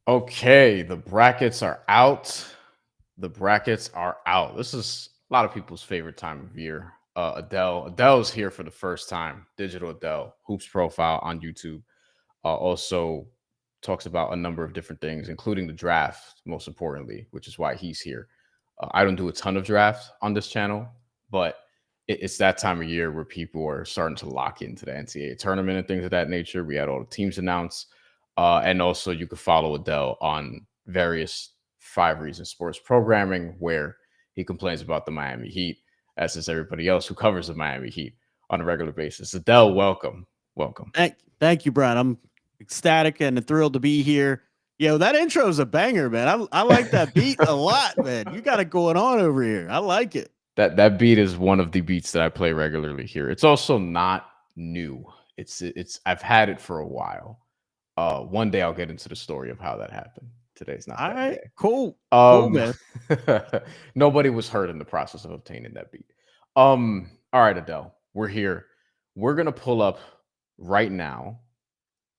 Okay, the brackets are out. The brackets are out. This is a lot of people's favorite time of year. Adele's here for the first time. Digital Adel, Hoops Profile on YouTube. Also talks about a number of different things, including the draft, most importantly, which is why he's here. I don't do a ton of draft on this channel, but it's that time of year where people are starting to lock into the NCAA tournament and things of that nature. We had all the teams announced. And also, you could follow Adele on various 5 Reasons Sports programming, where he complains about the Miami Heat, as does everybody else who covers the Miami Heat on a regular basis. Adele, welcome. Welcome. Thank you, Brian. I'm ecstatic and thrilled to be here. Yo, that intro is a banger, man. I like that beat a lot, man. You got it going on over here. I like it. That beat is one of the beats that I play regularly here. It's also not new. It's I've had it for a while. One day I'll get into the story of how that happened. Today's not All that right, day. cool, man. Nobody was hurt in the process of obtaining that beat. All right, Adele, we're here. We're gonna pull up right now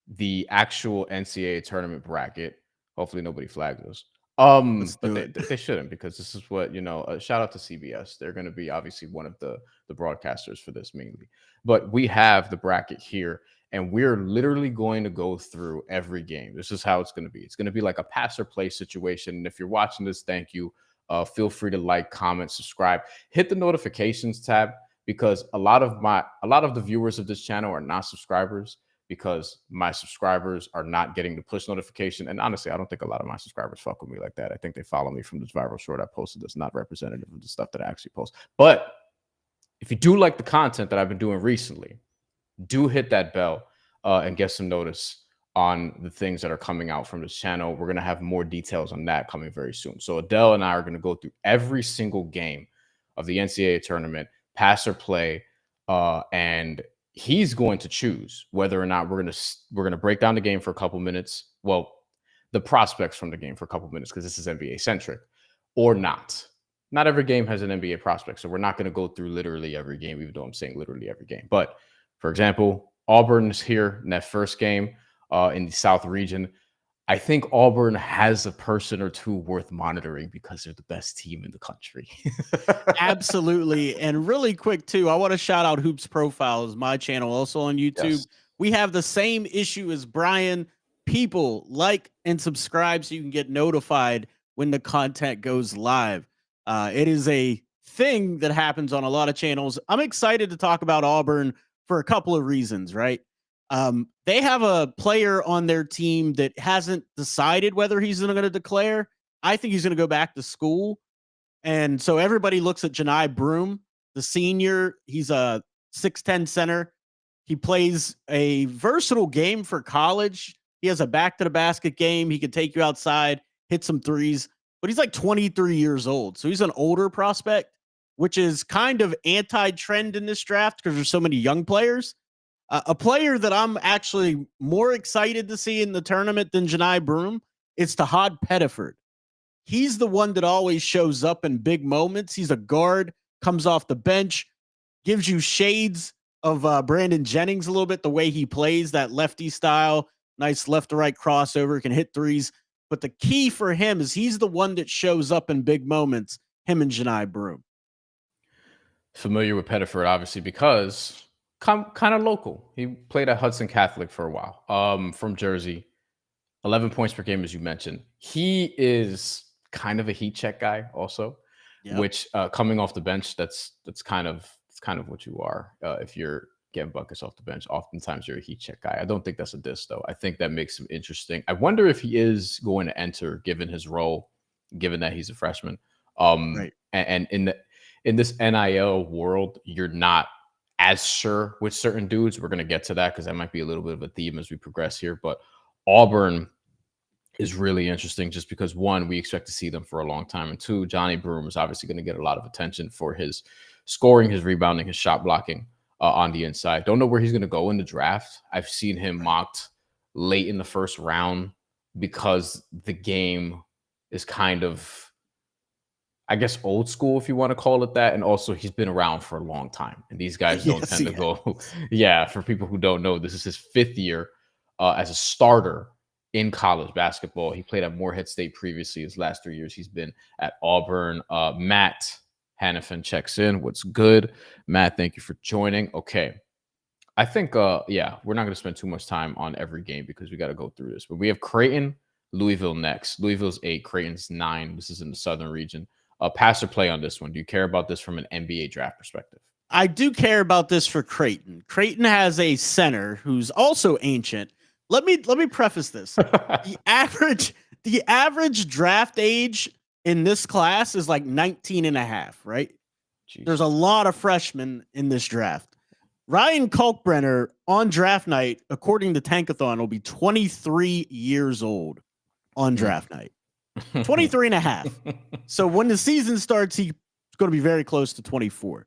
the actual NCAA tournament bracket. Hopefully nobody flags us. Let's But do it. they shouldn't, because this is what, shout out to CBS. They're going to be obviously one of the broadcasters for this mainly. But we have the bracket here, and we're literally going to go through every game. This is how it's going to be. It's going to be like a pass or play situation. And if you're watching this, thank you. Feel free to like, comment, subscribe, hit the notifications tab, because a lot of the viewers of this channel are not subscribers, because my subscribers are not getting the push notification. And honestly, I don't think a lot of my subscribers fuck with me like that. I think they follow me from this viral short I posted that's not representative of the stuff that I actually post. But if you do like the content that I've been doing recently, do hit that bell and get some notice on the things that are coming out from this channel. We're going to have more details on that coming very soon. So Adele and I are going to go through every single game of the NCAA tournament, pass or play, and he's going to choose whether or not we're going to break down the game for a couple minutes. Well, the prospects from the game for a couple minutes, because this is NBA centric, or not. Not every game has an NBA prospect, so we're not going to go through literally every game, even though I'm saying literally every game. But for example, Auburn is here in that first game in the South region. I think Auburn has a person or two worth monitoring because they're the best team in the country. Absolutely. And really quick, too, I want to shout out Hoops Profile, is my channel, also on YouTube. Yes. We have the same issue as Brian. People like and subscribe so you can get notified when the content goes live. It is a thing that happens on a lot of channels. I'm excited to talk about Auburn for a couple of reasons, right? They have a player on their team that hasn't decided whether he's going to declare. I think he's going to go back to school. And so everybody looks at Janai Broom, the senior. He's a 6'10 center. He plays a versatile game for college. He has a back to the basket game. He can take you outside, hit some threes, but he's like 23 years old. So he's an older prospect, which is kind of anti-trend in this draft because there's so many young players. A player that I'm actually more excited to see in the tournament than Janai Broom, it's Tahad Pettiford. He's the one that always shows up in big moments. He's a guard, comes off the bench, gives you shades of Brandon Jennings a little bit, the way he plays, that lefty style, nice left to right crossover, can hit threes. But the key for him is he's the one that shows up in big moments, him and Janai Broom. Familiar with Pettiford, obviously, because kind of local. He played at Hudson Catholic for a while, from Jersey. 11 points per game, as you mentioned. He is kind of a heat check guy also, which coming off the bench, that's kind of what you are. If you're getting buckets off the bench, oftentimes you're a heat check guy. I don't think that's a diss, though. I think that makes him interesting. I wonder if he is going to enter, given his role, given that he's a freshman. Right. And in this NIL world, you're not as sure with certain dudes. We're going to get to that because that might be a little bit of a theme as we progress here. But Auburn is really interesting just because, one, we expect to see them for a long time. And two, Johnny Broom is obviously going to get a lot of attention for his scoring, his rebounding, his shot blocking on the inside. Don't know where he's going to go in the draft. I've seen him mocked late in the first round because the game is kind of, I guess, old school, if you want to call it that. And also he's been around for a long time. And these guys don't tend to go. Yeah, for people who don't know, this is his 5th year as a starter in college basketball. He played at Morehead State previously. His last 3 years, he's been at Auburn. Matt Hannafin checks in. What's good? Matt, thank you for joining. Okay. I think, yeah, we're not going to spend too much time on every game because we got to go through this. But we have Creighton, Louisville next. Louisville's 8, Creighton's 9. This is in the Southern region. Pass or play on this one. Do you care about this from an NBA draft perspective? I do care about this for Creighton. Creighton has a center who's also ancient. Let me preface this. The average draft age in this class is like 19 and a half, right? Jeez. There's a lot of freshmen in this draft. Ryan Kalkbrenner on draft night, according to Tankathon, will be 23 years old on draft night. 23 and a half. So when the season starts, he's going to be very close to 24.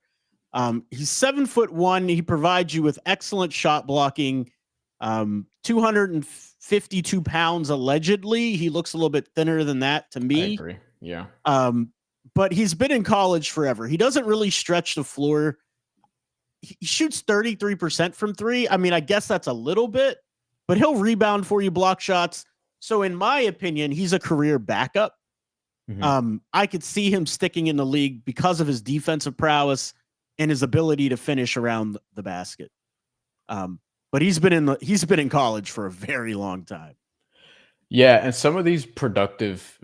He's 7'1". He provides you with excellent shot blocking. 252 pounds allegedly. He looks a little bit thinner than that to me. I agree. Yeah. But he's been in college forever. He doesn't really stretch the floor. He shoots 33% from three. I mean, I guess that's a little bit, but he'll rebound for you, block shots. So in my opinion, he's a career backup. I could see him sticking in the league because of his defensive prowess and his ability to finish around the basket. But he's been in college for a very long time. Yeah, and some of these productive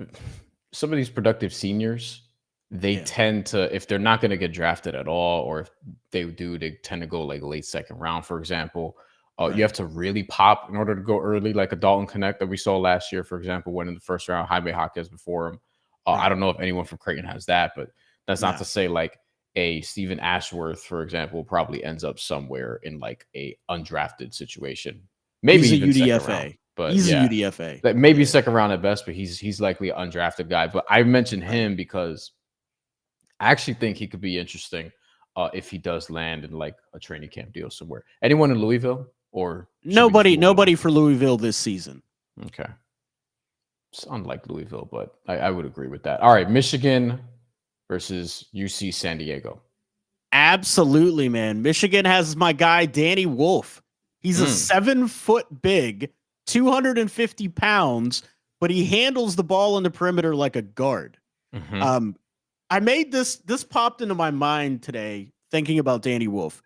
seniors, they tend to, if they're not going to get drafted at all, or if they do, they tend to go like late second round, for example. You have to really pop in order to go early, like a Dalton Connect that we saw last year, for example, went in the first round. Jaime Jaquez before him. I don't know if anyone from Creighton has that, but that's not to say like a Stephen Ashworth, for example, probably ends up somewhere in like a undrafted situation. Maybe he's a even UDFA. But he's a UDFA. Maybe second round at best, but he's likely an undrafted guy. But I mentioned him because I actually think he could be interesting if he does land in like a training camp deal somewhere. Anyone in Louisville or nobody for Louisville this season. Okay. It's unlike Louisville, but I would agree with that. All right, Michigan versus UC San Diego. Absolutely, man. Michigan has my guy, Danny Wolf. He's a 7 foot big, 250 pounds, but he handles the ball in the perimeter like a guard. I made this popped into my mind today thinking about Danny Wolf.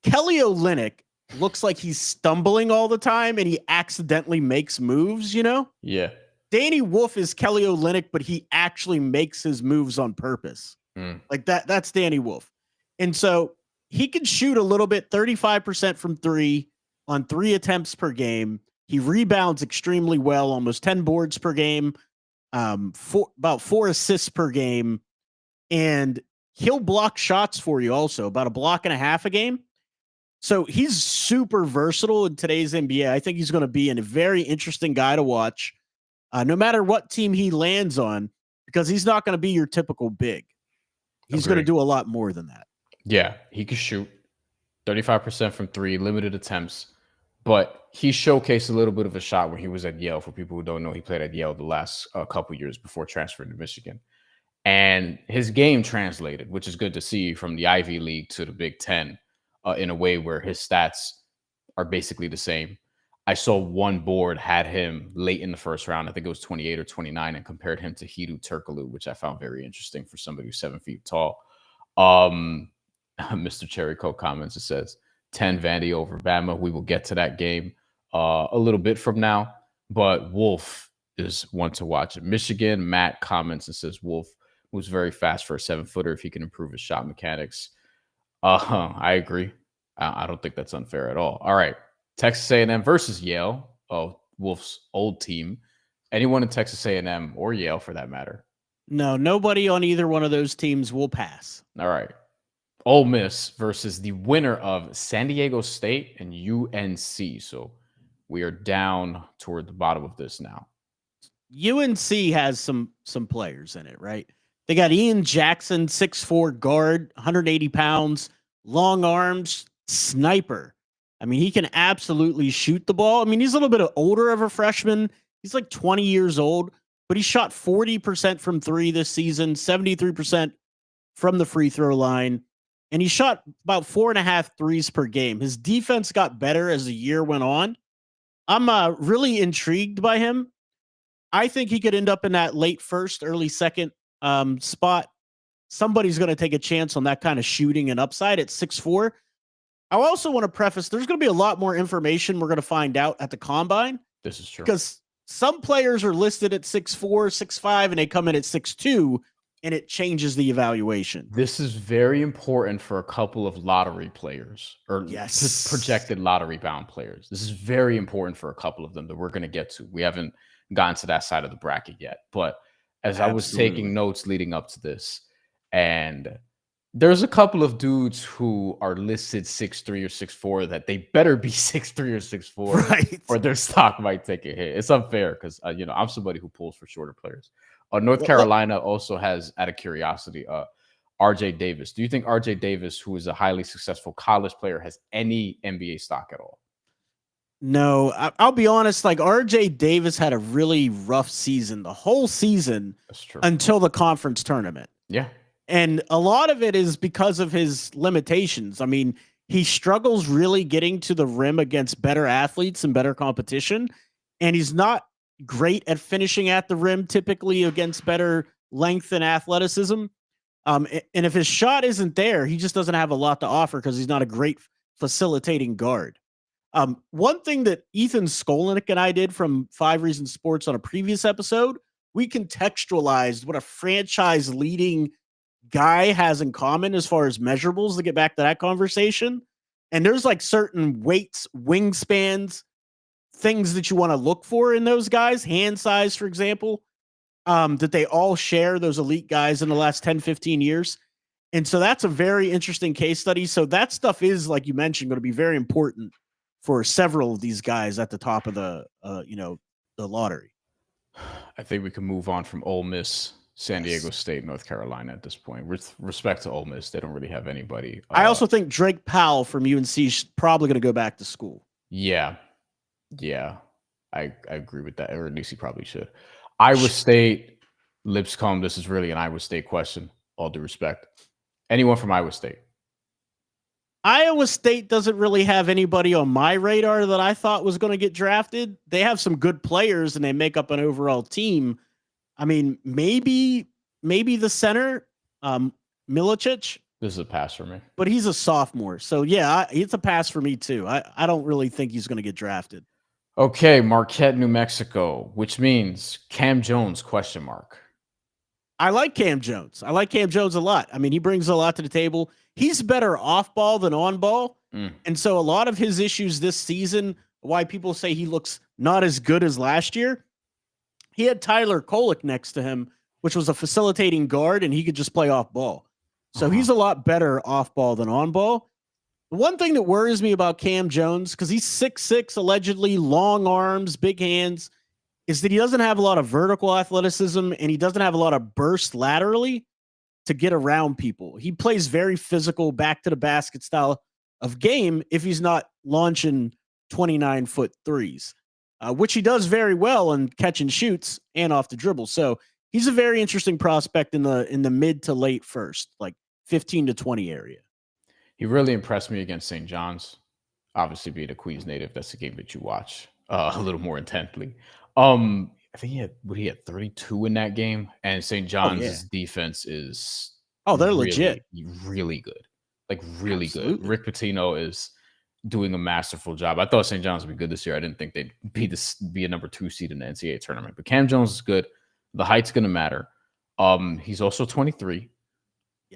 Kelly Olynyk looks like he's stumbling all the time and he accidentally makes moves, you know? Yeah. Danny Wolf is Kelly Olynyk, but he actually makes his moves on purpose. Like that's Danny Wolf. And so he can shoot a little bit, 35% from three on 3 attempts per game. He rebounds extremely well, almost 10 boards per game, about 4 assists per game. And he'll block shots for you also, about a block and a half a game. So he's super versatile in today's NBA. I think he's going to be a very interesting guy to watch, no matter what team he lands on, because he's not going to be your typical big. He's going to do a lot more than that. Yeah, he can shoot 35% from 3, limited attempts, but he showcased a little bit of a shot when he was at Yale. For people who don't know, he played at Yale the last couple years before transferring to Michigan. And his game translated, which is good to see, from the Ivy League to the Big Ten in a way where his stats are basically the same. I saw one board had him late in the first round. I think it was 28 or 29, and compared him to Hedo Turkoglu, which I found very interesting for somebody who's 7 feet tall. Mr. Cherry Coke comments, it says 10 Vandy over Bama. We will get to that game a little bit from now, but Wolf is one to watch. At Michigan, Matt comments and says Wolf moves very fast for a 7-footer if he can improve his shot mechanics. I agree. I don't think that's unfair at all. All right. Texas A&M versus Yale. Oh, Wolf's old team. Anyone in Texas A&M or Yale for that matter? No, nobody on either one of those teams will pass. All right. Ole Miss versus the winner of San Diego State and UNC. So we are down toward the bottom of this now. UNC has some players in it, right? They got Ian Jackson, 6'4" guard, 180 pounds, long arms, sniper. I mean, he can absolutely shoot the ball. I mean, he's a little bit older of a freshman. He's like 20 years old, but he shot 40% from 3 this season, 73% from the free throw line. And he shot about 4.5 threes per game. His defense got better as the year went on, I'm really intrigued by him. I think he could end up in that late first, early second spot. Somebody's going to take a chance on that kind of shooting and upside at 6'4". I also want to preface there's going to be a lot more information we're going to find out at the combine. This is true. Because some players are listed at 6'4", 6'5", and they come in at 6'2", and it changes the evaluation. This is very important for a couple of lottery players or projected lottery bound players. This is very important for a couple of them that we're going to get to. We haven't gotten to that side of the bracket yet. But as I was taking notes leading up to this, and there's a couple of dudes who are listed 6'3" or 6'4" that they better be 6'3" or 6'4", right, or their stock might take a hit. It's unfair because I'm somebody who pulls for shorter players. North Carolina also has, out of curiosity, RJ Davis. Do you think RJ Davis, who is a highly successful college player, has any NBA stock at all? No, I'll be honest. Like RJ Davis had a really rough season, the whole season. That's true. Until the conference tournament. Yeah. And a lot of it is because of his limitations. I mean, he struggles really getting to the rim against better athletes and better competition. And he's not great at finishing at the rim, typically against better length and athleticism. And if his shot isn't there, he just doesn't have a lot to offer because he's not a great facilitating guard. One thing that Ethan Skolnick and I did from 5 Reasons Sports on a previous episode, we contextualized what a franchise leading guy has in common as far as measurables to get back to that conversation. And there's like certain weights, wingspans, things that you want to look for in those guys, hand size, for example, that they all share, those elite guys in the last 10, 15 years. And so that's a very interesting case study. So that stuff is, like you mentioned, going to be very important for several of these guys at the top of the lottery. I think we can move on from Ole Miss, San Diego State, North Carolina at this point. With respect to Ole Miss, they don't really have anybody. I also think Drake Powell from UNC is probably going to go back to school. Yeah. I agree with that. Or at least he probably should. Iowa State, Lipscomb. This is really an Iowa State question. All due respect. Anyone from Iowa State? Iowa State doesn't really have anybody on my radar that I thought was going to get drafted. They have some good players and they make up an overall team. I mean, maybe the center, Milicic. This is a pass for me. But he's a sophomore. So, yeah, it's a pass for me, too. I don't really think he's going to get drafted. Okay, Marquette, New Mexico, which means Cam Jones, ? I like Cam Jones. I like Cam Jones a lot. I mean, he brings a lot to the table. He's better off ball than on ball. And so a lot of his issues this season, why people say he looks not as good as last year, he had Tyler Kolek next to him, which was a facilitating guard, and he could just play off ball. So he's a lot better off ball than on ball. The one thing that worries me about Cam Jones, because he's 6'6", allegedly, long arms, big hands, is that he doesn't have a lot of vertical athleticism and he doesn't have a lot of burst laterally to get around people. He plays very physical, back to the basket style of game if he's not launching 29-foot threes, which he does very well in catch and shoots and off the dribble. So he's a very interesting prospect in the mid to late first, like 15 to 20 area. He really impressed me against St. John's. Obviously, being a Queens native, that's a game that you watch a little more intently. I think he had 32 in that game, and St. John's defense is they're really, legit, really good, like really good. Rick Pitino is doing a masterful job. I thought St. John's would be good this year. I didn't think they'd be a number 2 seed in the NCAA tournament, but Cam Jones is good. The height's going to matter. He's also 23,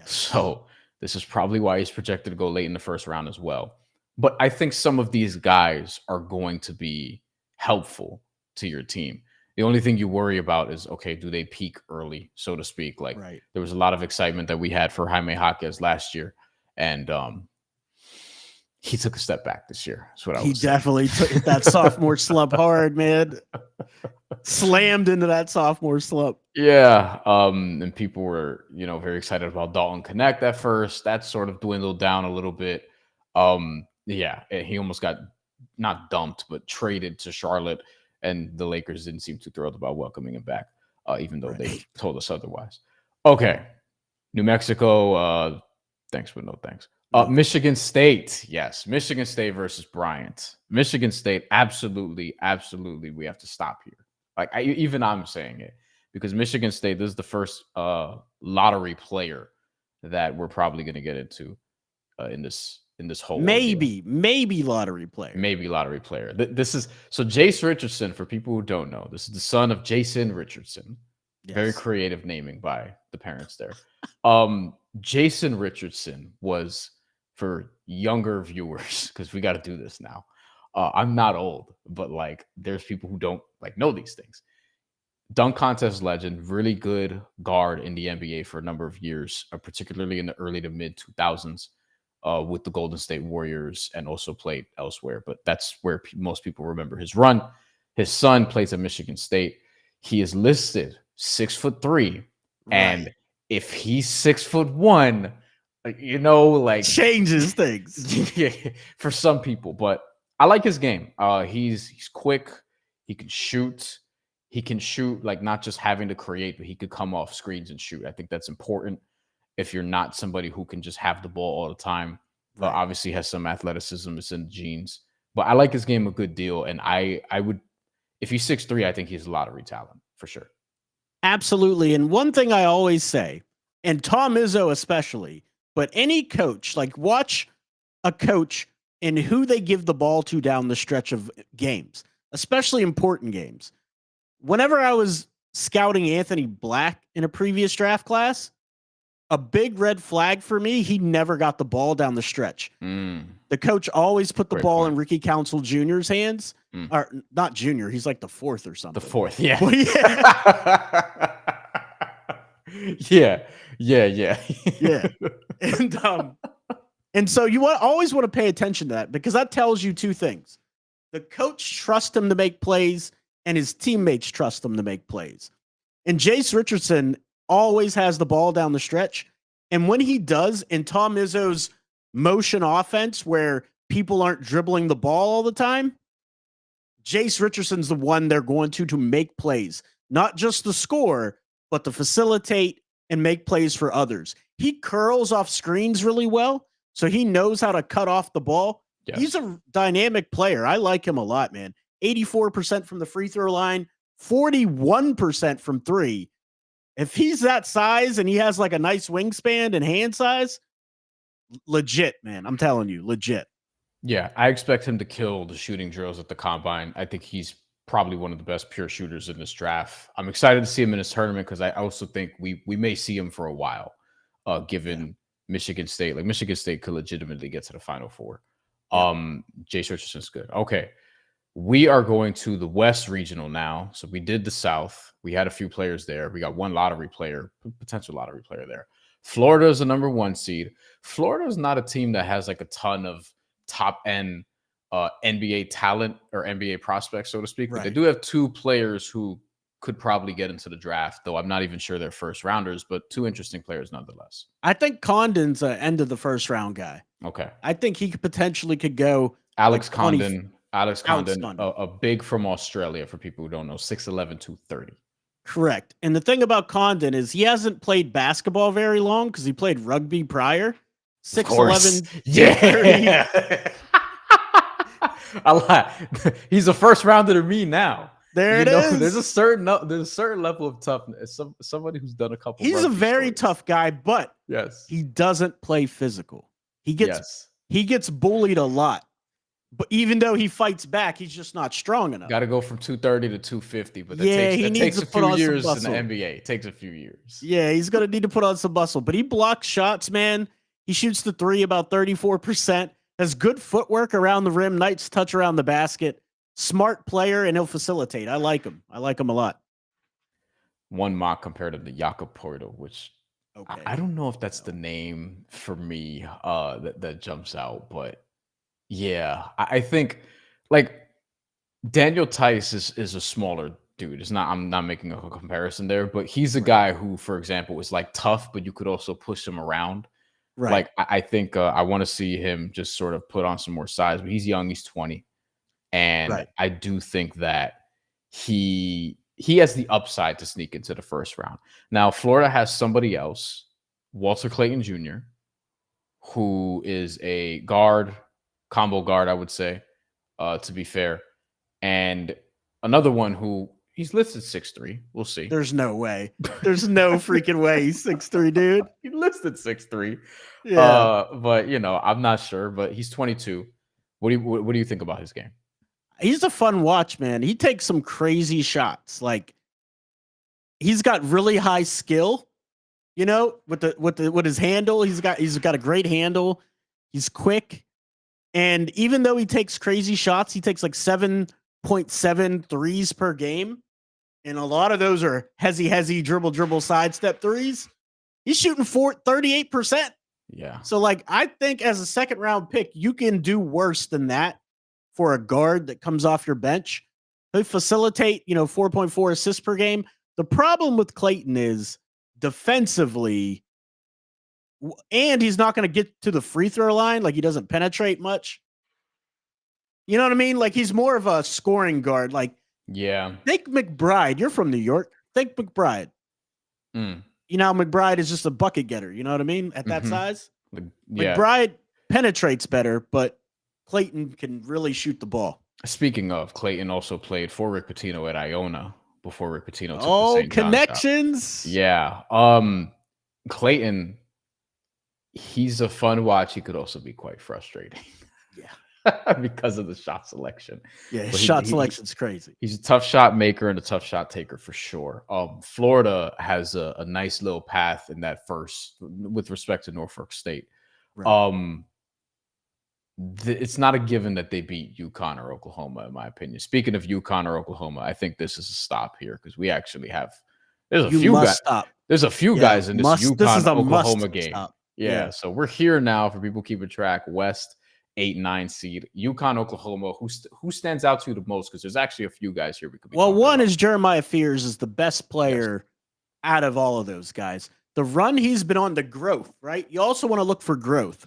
so this is probably why he's projected to go late in the first round as well. But I think some of these guys are going to be helpful to your team. The only thing you worry about is, okay, do they peak early, so to speak? Like there was a lot of excitement that we had for Jaime Jaquez last year, and he took a step back this year. That's what I was saying. Definitely took that sophomore slump hard, man. Slammed into that sophomore slump. Yeah. And people were, very excited about Dalton Connect at first. That sort of dwindled down a little bit. Yeah, he almost got not dumped, but traded to Charlotte, and the Lakers didn't seem too thrilled about welcoming him back, even though they told us otherwise. Okay. New Mexico, thanks, but no thanks. Michigan State. Yes. Michigan State versus Bryant. Michigan State. Absolutely. Absolutely. We have to stop here. Like even I'm saying it because Michigan State, this is the first lottery player that we're probably going to get into in this whole maybe lottery player. Maybe lottery player. This is so Jace Richardson, for people who don't know, this is the son of Jason Richardson. Yes. Very creative naming by the parents there. Jason Richardson was, for younger viewers, because we got to do this now. I'm not old, but like there's people who don't like know these things. Dunk contest legend, really good guard in the NBA for a number of years, particularly in the early to mid 2000s with the Golden State Warriors, and also played elsewhere. But that's where most people remember his run. His son plays at Michigan State. He is listed 6'3", right. And if he's 6'1", you know, like changes things. Yeah, for some people. But I like his game. He's quick. He can shoot. He can shoot, like not just having to create, but he could come off screens and shoot. I think that's important if you're not somebody who can just have the ball all the time. Right. Obviously has some athleticism. It's in the genes. But I like his game a good deal. And I would, if he's 6'3", I think he's a lottery talent for sure. Absolutely. And one thing I always say, and Tom Izzo especially, but any coach, like watch a coach and who they give the ball to down the stretch of games, especially important games. Whenever I was scouting Anthony Black in a previous draft class, a big red flag for me, he never got the ball down the stretch. The coach always put the ball in Ricky Council Jr.'s hands. Or not junior, he's like the fourth or something. The fourth, yeah. Well, yeah. yeah. And so you always want to pay attention to that, because that tells you two things. The coach trusts him to make plays, and his teammates trust him to make plays. And Jace Richardson always has the ball down the stretch. And when he does, in Tom Izzo's motion offense, where people aren't dribbling the ball all the time, Jace Richardson's the one they're going to make plays, not just to score, but to facilitate and make plays for others. He curls off screens really well, so he knows how to cut off the ball. Yes. He's a dynamic player. I like him a lot, man. 84% from the free throw line, 41% from three. If he's that size and he has like a nice wingspan and hand size, legit, man. I'm telling you, legit. Yeah, I expect him to kill the shooting drills at the combine. I think he's probably one of the best pure shooters in this draft. I'm excited to see him in this tournament because I also think we may see him for a while, given Michigan State. Like Michigan State could legitimately get to the Final Four. Jace Richardson's good. Okay. We are going to the West Regional now. So we did the South. We had a few players there. We got one lottery player, potential lottery player there. Florida is the number 1 seed. Florida is not a team that has like a ton of top end NBA talent or NBA prospects, so to speak. But they do have 2 players who could probably get into the draft, though I'm not even sure they're first rounders, but 2 interesting players nonetheless. I think Condon's an end of the first round guy. Okay. I think he potentially could go. Alex Condon, a big from Australia, for people who don't know, 6'11", 230. Correct. And the thing about Condon is he hasn't played basketball very long because he played rugby prior. 6'11", yeah. A lot. He's a first rounder to me now. There it is. There's a certain level of toughness. Somebody who's done a couple. He's a very tough guy, but he doesn't play physical. He gets bullied a lot. But even though he fights back, he's just not strong enough. Got to go from 230 to 250, but that takes a few years in the NBA. It takes a few years. Yeah, he's going to need to put on some muscle. But he blocks shots, man. He shoots the three about 34%. Has good footwork around the rim, nice touch around the basket. Smart player, and he'll facilitate. I like him. I like him a lot. One mock compared him to Jakob Poeltl, which I don't know if that's the name for me that jumps out, but yeah, I think like Daniel Tice is a smaller dude. It's not. I'm not making a comparison there, but he's a guy who, for example, is like tough, but you could also push him around. Right. Like I think I want to see him just sort of put on some more size, but he's young. He's 20. And I do think that he has the upside to sneak into the first round. Now, Florida has somebody else, Walter Clayton Jr., who is a guard, combo guard, I would say, to be fair. And another one who he's listed 6'3". We'll see. There's no way. There's no freaking way he's 6'3", dude. He listed 6'3". Yeah. But I'm not sure. But he's 22. What do you think about his game? He's a fun watch, man. He takes some crazy shots. Like, he's got really high skill, with his handle. He's got a great handle. He's quick. And even though he takes crazy shots, he takes like 7.7 threes per game. And a lot of those are hezzy, dribble, sidestep threes. He's shooting 38%. Yeah. So, like, I think as a second round pick, you can do worse than that for a guard that comes off your bench. He'll facilitate, 4.4 assists per game. The problem with Clayton is defensively, and he's not going to get to the free throw line. Like, he doesn't penetrate much. You know what I mean? Like, he's more of a scoring guard. Like, yeah. think McBride. You're from New York. Think McBride. McBride is just a bucket getter. You know what I mean? At that size. Yeah. McBride penetrates better, but Clayton can really shoot the ball. Speaking of, Clayton also played for Rick Pitino at Iona before Rick Pitino took the St. John's connections. Job. Yeah. Clayton, he's a fun watch. He could also be quite frustrating. Yeah. Because of the shot selection. Yeah, his shot selection's crazy. He's a tough shot maker and a tough shot taker for sure. Florida has a nice little path in that first with respect to Norfolk State. Right. It's not a given that they beat UConn or Oklahoma, in my opinion. Speaking of UConn or Oklahoma, I think this is a stop here because we actually have there's a few guys in this UConn Oklahoma game. Yeah, so we're here now for people keeping track. West 8-9 seed, UConn Oklahoma. Who stands out to you the most? Because there's actually a few guys here we could be. Well, one is Jeremiah Fears is the best player out of all of those guys. The run he's been on, the growth, right? You also want to look for growth.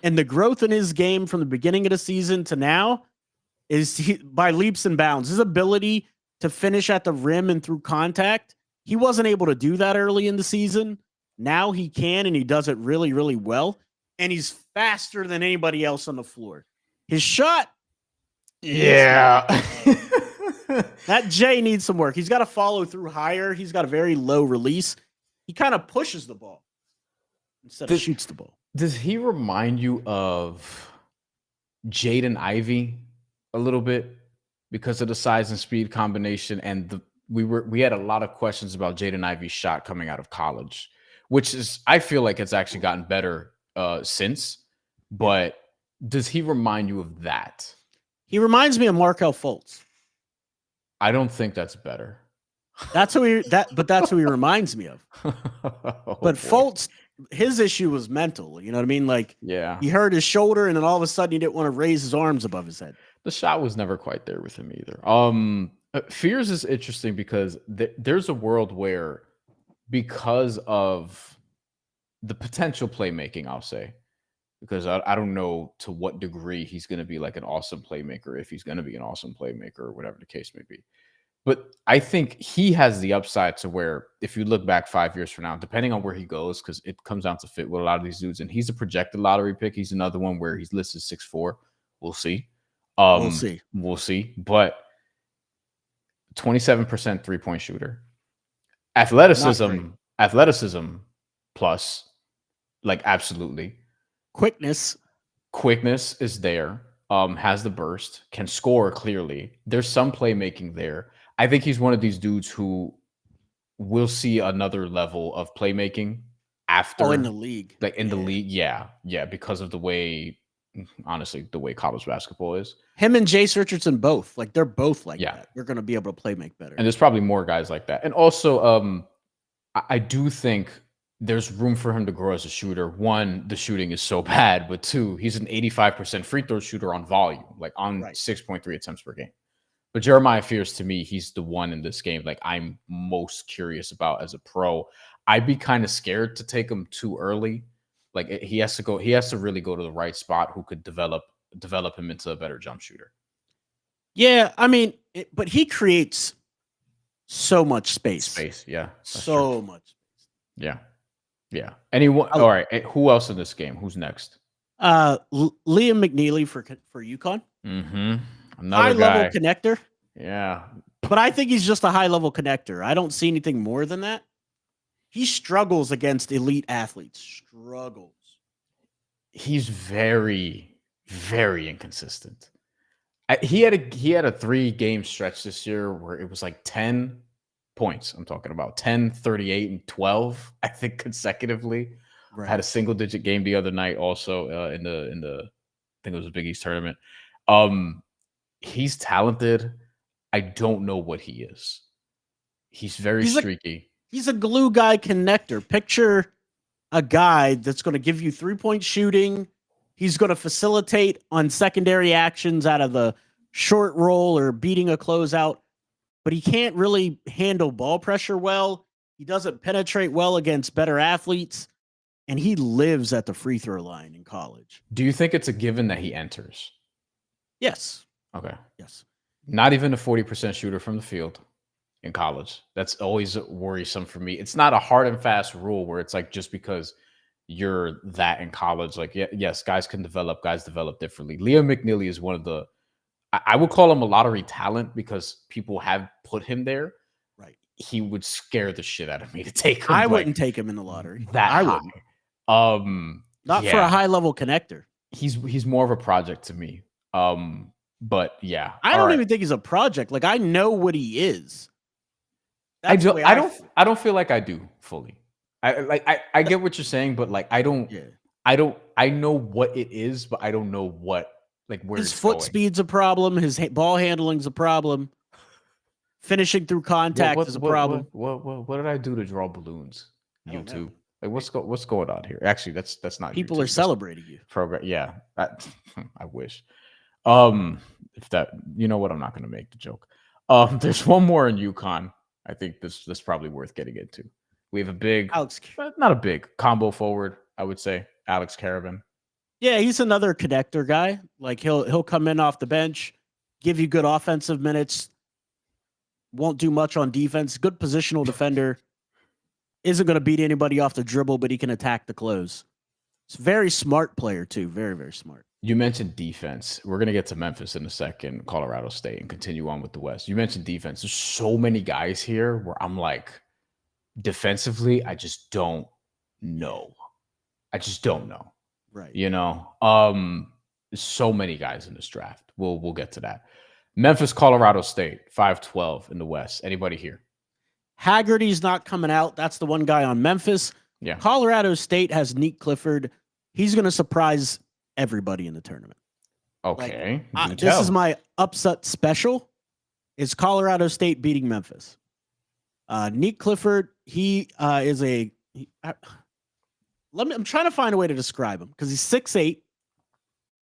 And the growth in his game from the beginning of the season to now is by leaps and bounds. His ability to finish at the rim and through contact, he wasn't able to do that early in the season. Now he can, and he does it really, really well. And he's faster than anybody else on the floor. His shot, that J needs some work. He's got to follow through higher. He's got a very low release. He kind of pushes the ball instead of shoots the ball. Does he remind you of Jaden Ivey a little bit because of the size and speed combination? And we had a lot of questions about Jaden Ivey's shot coming out of college, which is, I feel like it's actually gotten better since. But does he remind you of that? He reminds me of Markelle Fultz. I don't think that's better. That's who he reminds me of. But Fultz, his issue was mental. You know what I mean? Like, he hurt his shoulder, and then all of a sudden he didn't want to raise his arms above his head. The shot was never quite there with him either. Fears is interesting because there's a world where, because of the potential playmaking, I'll say, because I don't know to what degree he's going to be like an awesome playmaker, if he's going to be an awesome playmaker or whatever the case may be. But I think he has the upside to where, if you look back 5 years from now, depending on where he goes, because it comes down to fit with a lot of these dudes, and he's a projected lottery pick. He's another one where he's listed 6'4". We'll see. We'll see. But 27% 3-point shooter. Athleticism plus, like, absolutely. Quickness is there. Has the burst, can score clearly. There's some playmaking there. I think he's one of these dudes who will see another level of playmaking after in the league. Like in the league, yeah, because of the way, honestly, the way college basketball is. Him and Jace Richardson both, like, they're both like that. They're going to be able to play make better. And there's probably more guys like that. And also, I do think there's room for him to grow as a shooter. One, the shooting is so bad, but two, he's an 85% free throw shooter on volume, like on 6.3 attempts per game. But Jeremiah Fears, to me, he's the one in this game like I'm most curious about as a pro. I'd be kind of scared to take him too early. Like, he has to really go to the right spot who could develop him into a better jump shooter. Yeah, I mean, but he creates so much space. Yeah. So much space. Yeah. Yeah. Anyone? All right. Who else in this game? Who's next? Liam McNeely for UConn. Mm-hmm. High Another level guy. connector. Yeah. But I think he's just a high level connector. I don't see anything more than that. He struggles against elite athletes. Struggles. He's very, very inconsistent. He had a 3-game stretch this year where it was like 10 points. I'm talking about 10, 38, and 12, I think, consecutively. Right. Had a single-digit game the other night also in the I think it was a Big East tournament. He's talented. I don't know what he is. He's very streaky. He's a glue guy connector. Picture a guy that's going to give you 3-point shooting. He's going to facilitate on secondary actions out of the short roll or beating a closeout, but he can't really handle ball pressure well. He doesn't penetrate well against better athletes, and he lives at the free throw line in college. Do you think it's a given that he enters? Yes. Okay. Yes. Not even a 40% shooter from the field in college. That's always worrisome for me. It's not a hard and fast rule where it's like just because you're that in college, like yes, guys can develop, guys develop differently. Liam McNeely is one of the, I would call him a lottery talent because people have put him there. Right. He would scare the shit out of me to take him. I wouldn't take him in the lottery. That I high. Wouldn't. Not for a high level connector. He's more of a project to me. But yeah, I don't even think he's a project. Like I know what he is. I don't feel like I do fully. I get what you're saying, but like I know what it is, but I don't know what like where his foot speed's a problem. His ball handling's a problem. Finishing through contact is a problem. What did I do to draw balloons? YouTube. Like what's going on here? Actually, that's not people YouTube. Are celebrating you. Program. Yeah, I wish. If that, you know what, I'm not going to make the joke. There's one more in UConn. I think this is probably worth getting into. We have a big, not a big combo forward, I would say, Alex Caravan. Yeah, he's another connector guy. Like he'll come in off the bench, give you good offensive minutes. Won't do much on defense. Good positional defender. Isn't going to beat anybody off the dribble, but he can attack the close. It's a very smart player too. Very, very smart. You mentioned defense. We're going to get to Memphis in a second, Colorado State, and continue on with the West. You mentioned defense. There's so many guys here where I'm like, defensively, I just don't know. Right. You know, there's so many guys in this draft. We'll get to that. Memphis, Colorado State, 5-12 in the West. Anybody here? Haggerty's not coming out. That's the one guy on Memphis. Yeah. Colorado State has Nick Clifford. He's going to surprise everybody in the tournament. Okay. This is my upset special. Is Colorado State beating Memphis? Nick Clifford, he is a. I'm trying to find a way to describe him because he's 6'8".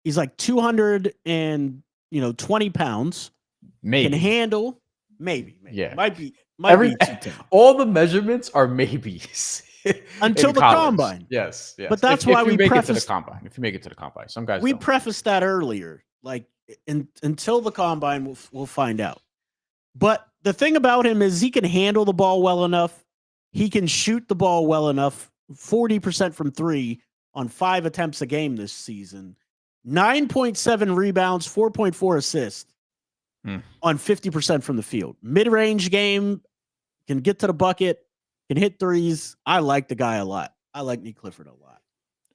He's like 220 pounds. Maybe can handle. Maybe. Yeah. Might be. All the measurements are maybes. Until the combine. Yes. But that's why we make it to the combine. If you make it to the combine. Some guys don't. Prefaced that earlier. Like until the combine, we'll find out. But the thing about him is he can handle the ball well enough. He can shoot the ball well enough. 40% from 3 on 5 attempts a game this season. 9.7 rebounds, 4.4 assists on 50% from the field. Mid-range game, can get to the bucket, can hit threes. I like the guy a lot. I like Nick Clifford a lot.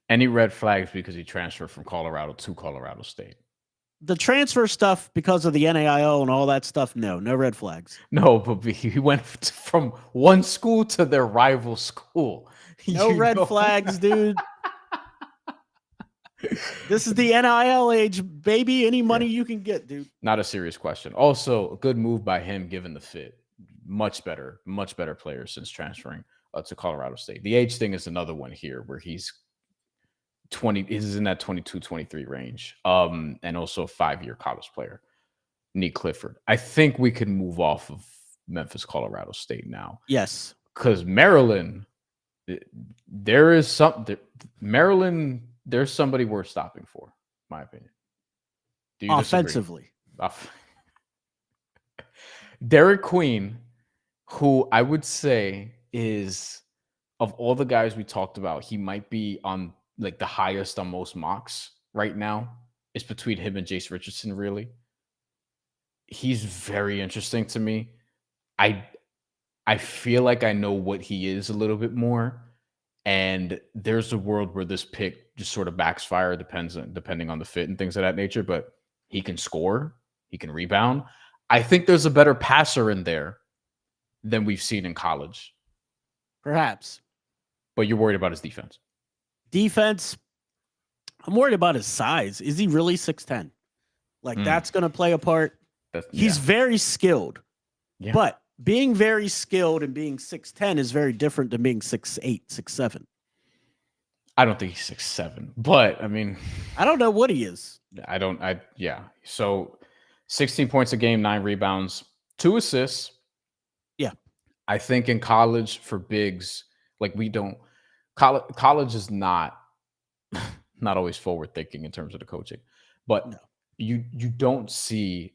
Any red flags because he transferred from Colorado to Colorado State? The transfer stuff because of the NAIO and all that stuff, no red flags. No, but he went from one school to their rival school. No red flags, dude. This is the NIL age, baby. Any money you can get, dude. Not a serious question. Also, a good move by him given the fit. Much better player since transferring to Colorado State. The age thing is another one here where he's 20, he's in that 22, 23 range. And also a 5-year college player. Nick Clifford. I think we can move off of Memphis, Colorado State now. Yes. Because Maryland, there's somebody worth stopping for, in my opinion. Do you offensively? Derek Queen, who I would say is of all the guys we talked about, he might be on like the highest on most mocks right now. It's between him and Jace Richardson, really. He's very interesting to me. I I feel like I know what he is a little bit more. And there's a world where this pick just sort of backfire, depending on the fit and things of that nature. But he can score, he can rebound. I think there's a better passer in there than we've seen in college. Perhaps. But you're worried about his defense. Defense, I'm worried about his size. Is he really 6'10"? Like, that's going to play a part. He's very skilled. Yeah. But being very skilled and being 6'10" is very different than being 6'8", 6'7". I don't think he's 6'7", but I mean, I don't know what he is. Yeah. So 16 points a game, 9 rebounds, 2 assists. Yeah. I think in college for bigs, like college is not always forward thinking in terms of the coaching, but you don't see,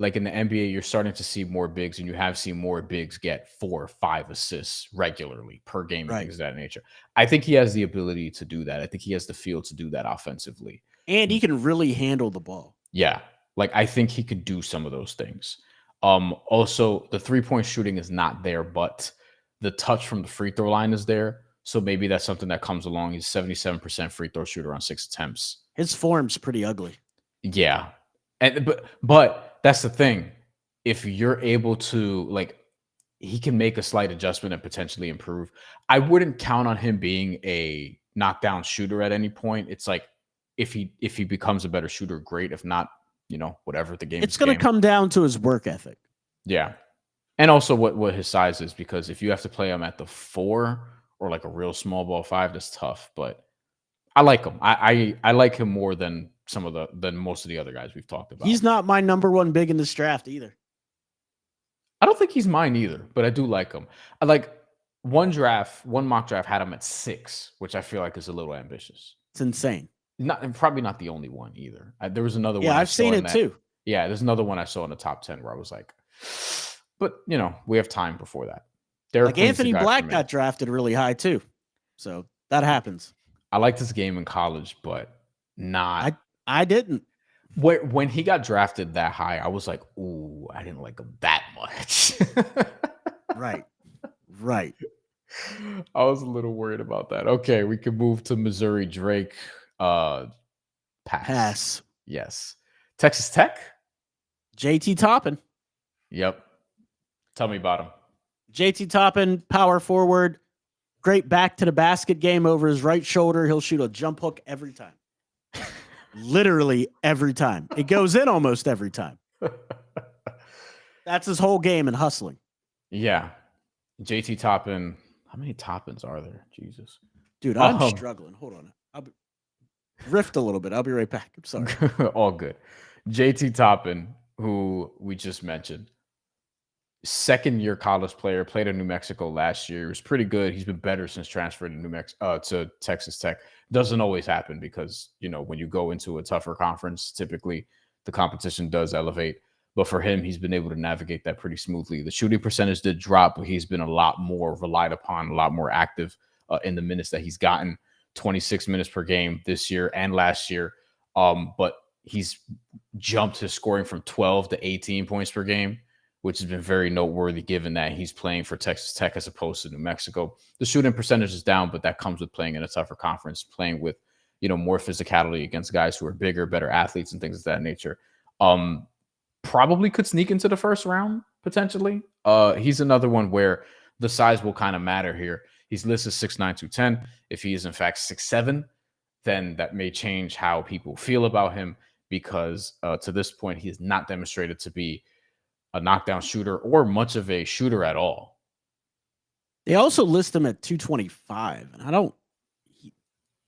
like in the NBA, you're starting to see more bigs, and you have seen more bigs get 4 or 5 assists regularly per game and things of that nature. I think he has the ability to do that. I think he has the feel to do that offensively. And he can really handle the ball. Yeah. Like, I think he could do some of those things. Also, the 3-point shooting is not there, but the touch from the free throw line is there. So maybe that's something that comes along. He's 77% free throw shooter on 6 attempts. His form's pretty ugly. Yeah. But that's the thing. If you're able to, like, he can make a slight adjustment and potentially improve. I wouldn't count on him being a knockdown shooter at any point. It's like, if he becomes a better shooter, great. If not, whatever the game. It's going to come down to his work ethic. Yeah. And also what his size is, because if you have to play him at the 4 or like a real small ball 5, that's tough. But I like him. I like him more than most of the other guys we've talked about. He's not my number 1 big in this draft either. I don't think he's mine either, but I do like him. I like one mock draft had him at 6, which I feel like is a little ambitious. It's insane. Probably not the only one either. There was another one. Yeah, I've seen it too. Yeah, there's another one I saw in the top 10 where I was like, but we have time before that. Like Anthony Black got drafted really high too. So that happens. I liked his game in college, but not. I didn't. When he got drafted that high, I was like, ooh, I didn't like him that much. Right. I was a little worried about that. Okay, we can move to Missouri Drake. Pass. Yes. Texas Tech? JT Toppin. Yep. Tell me about him. JT Toppin, power forward, great back to the basket game over his right shoulder. He'll shoot a jump hook every time. Literally every time. It goes in almost every time. That's his whole game in hustling. Yeah. JT Toppin. How many Toppins are there? Jesus. Dude, I'm struggling. Hold on. I'll rift a little bit. I'll be right back. I'm sorry. All good. JT Toppin, who we just mentioned, second-year college player, played in New Mexico last year. He was pretty good. He's been better since transferring to Texas Tech. Doesn't always happen because, when you go into a tougher conference, typically the competition does elevate. But for him, he's been able to navigate that pretty smoothly. The shooting percentage did drop, but he's been a lot more relied upon, a lot more active in the minutes that he's gotten. 26 minutes per game this year and last year. But he's jumped his scoring from 12 to 18 points per game, which has been very noteworthy given that he's playing for Texas Tech as opposed to New Mexico. The shooting percentage is down, but that comes with playing in a tougher conference, playing with, more physicality against guys who are bigger, better athletes and things of that nature. Probably could sneak into the first round, potentially. He's another one where the size will kind of matter here. He's listed 6'9", 210. If he is in fact 6'7", then that may change how people feel about him because to this point, he has not demonstrated to be a knockdown shooter or much of a shooter at all. They also list him at 225, and